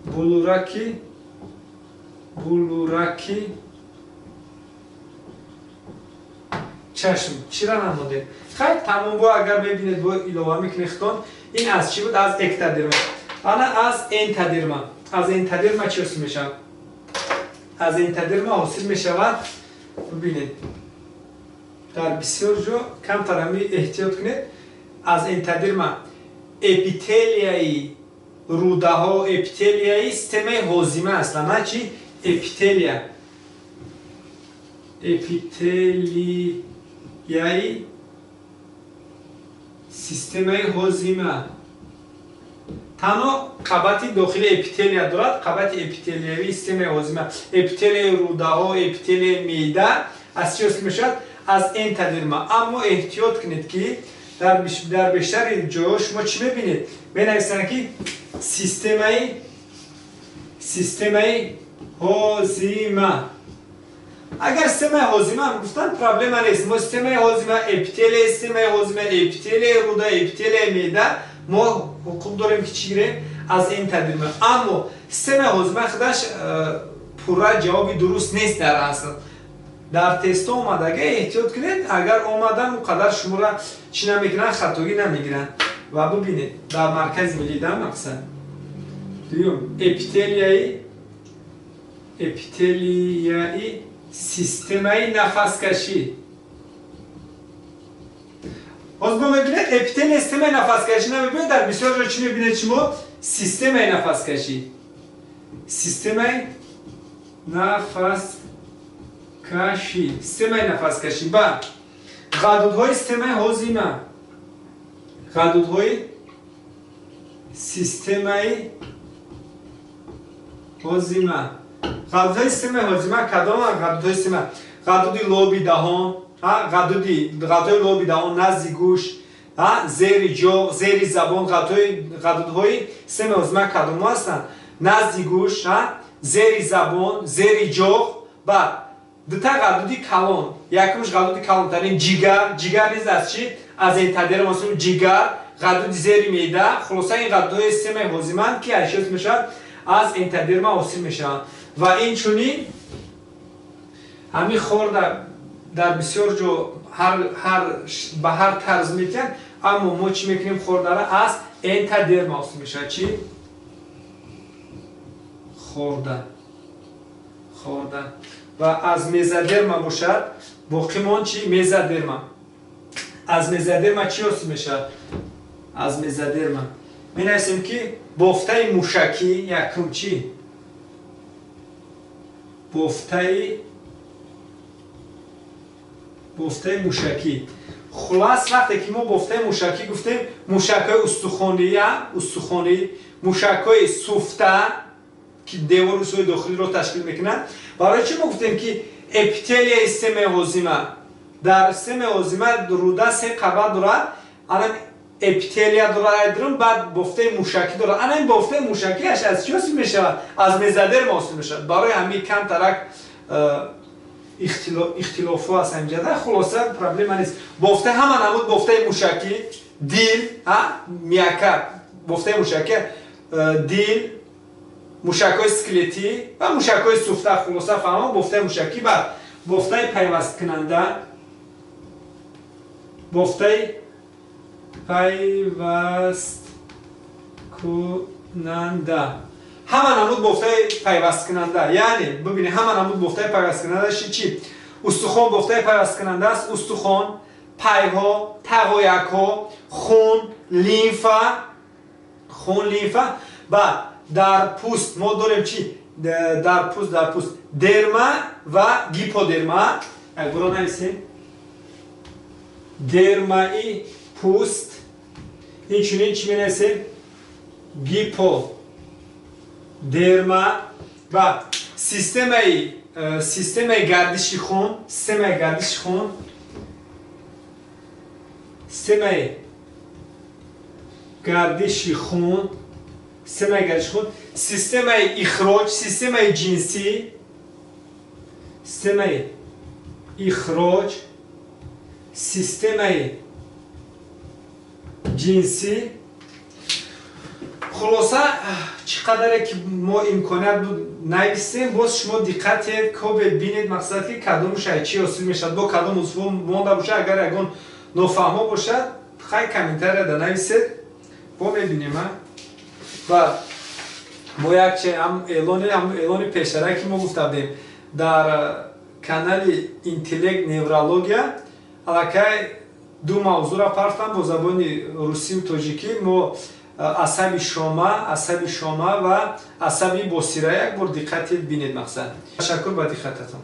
булураки чашм. чира намудем? хай тамом бо агар мебинед бо илова мекунед хитон. ин аз чӣ буд? Аз эктодерма. ана аз энтодерма. аз энтодерма чӣ ҳосил мешавад? аз энтодерма ҳосил мешавад. бубинед, дар бисёр ҷо камтарами эҳтиёт кунед. аз энтодерма эпителияи рудаҳо, эпителияи системаи ҳозима аст. ана чӣ? эпителия. эпителияи системаи ҳозима танҳо қабати дохили эпителия дорад. Қабати эпителиявии системаи ҳозима, эпителияи рӯдаҳо, эпителияи меъда аз чӣ ҳосил мешавад? Аз энтодерма. Аммо эҳтиёт кунед ки дар бештари ҷойҳо шумо чӣ мебинед? Менависанд ки системаи ҳозима. Агар системаи ҳозима гуфтан проблема нест. Мо системаи ҳозима, эпителияи рӯда, эпителияи меъда мо ҳуқуқ дорем ки чӣ гирем? Аз энтодерма. Аммо системаи ҳозима худаш пурра ҷавоби дуруст нест дар асл. Дар тесто омадага эҳтиёт кунед, агар омадан қадар шуморо чӣ намегиранд, хатогӣ намегиранд. Ва бубинед дар маркази меъда мақсад дуюм эпителияи системаи нафаскашӣ. Боз мо мебинед эпителияи системаи нафаскашӣ намебинед. Дар бисёр ҷо чӣ мебинед шумо? Системаи нафаскашӣ. Системаи нафаскашӣ. Системаи нафаскашӣ. Ба ғадудҳои системаи ҳозима. ғадудҳои системаи ҳозима. ғадудҳои системаи ҳозима кадоманд? ғадудҳои система. ғадуди лоби даҳон, ғадудҳои лоби даҳон назди гӯш, зери ҷоғ, зери забон. ғадудҳои системаи ҳозима кадом ҳастанд? Назди гӯш, зери забон, зери ҷоғ. Ба дута ғадуди калон. Якумш ғадуди калонтарин ҷигар. ҷигар низ аз чӣ? Аз энтодерма ҳосил ҷигар, ғадуди зери меъда. Хулоса ин ғадудҳои системаи ҳозимаанд ки аз чӣ ҳосил мешаванд? Аз энтодерма ҳосил мешаванд. Ва инчунин ҳамин хорда дар бисёр ҷо ба ҳар тарз мекунанд, аммо мо чӣ мекунем? Хордара аз энтодерма ҳосил мешавад. Чӣ? хорда. Ва аз мезодерма бошад, боқӣ мон чӣ? Мезодерма. аз мезодерма чӣ ҳосил мешавад? аз мезодерма менависем ки бофтаи мушакӣ якум чӣ? бофтаи мушакӣ. хулас вақте ки мо бофтаи мушакӣ гуфтем, мушакҳои устухонӣ, мушакҳои суфта ки девори устухони дохилиро ташкил мекунанд. Барои чӣ мо гуфтем ки эпителияи системаи ҳозима? Дар системаи ҳозима рӯда се қабат дорад. Анан эпителия дорад, баъд бофтаи мушакӣ дорад. Ана ин бофтаи мушакиаш аз чӣ ҳосил мешавад? Аз мезодерма ҳосил мешавад. Барои ҳамин кам тарак ихтилофҳо аст ҳаминҷода. хулоса проблема нест. бофта ҳама намуд бофтаи мушакӣ, дил, миякка, бофтаи мушакӣ, дил, мушакҳои скелетӣ ва мушакҳои суфта. хулоса фаҳмо бофтаи мушакӣ. баъд бофтаи пайвасткунанда, ҳама намуд бофтаи пайвасткунанда. яъне бибинед ҳама намуд бофтаи пайвасткунандааши чӣ? устухон бофтаи пайвасткунанда аст. устухон, пайҳо, тағоякҳо, хун, лимфа. Ба дар пӯст мо дорем чӣ? дар пӯст дерма ва гиподерма. якбора нависем. дермаи пӯст. инчунин чӣ менависем? гиподерма. Ба системаи гардиши хун. системаи гардиши хун. системаи ихроҷ, системаи ҷинсӣ. системаи ҷинсӣ. хулоса чӣ қадаре ки мо имконият буд нависем, боз шумо диққатед, кобед, бинед мақсад ки кадомаш аз чӣ ҳосил мешавад, бо кадом узвҳо монда бошад. Агар ягон нофаҳмо бошад, хай комментарияда нависед, бо мебинем. ва мо якче эълони пешара ки мо гуфта будем дар канали интеллект неврология аллакай ду мавзӯъро партам бо забони русию тоҷикӣ. мо асаби шома ва асаби босира якбор диққатед бинед мақсад. ташаккур ба диққататон.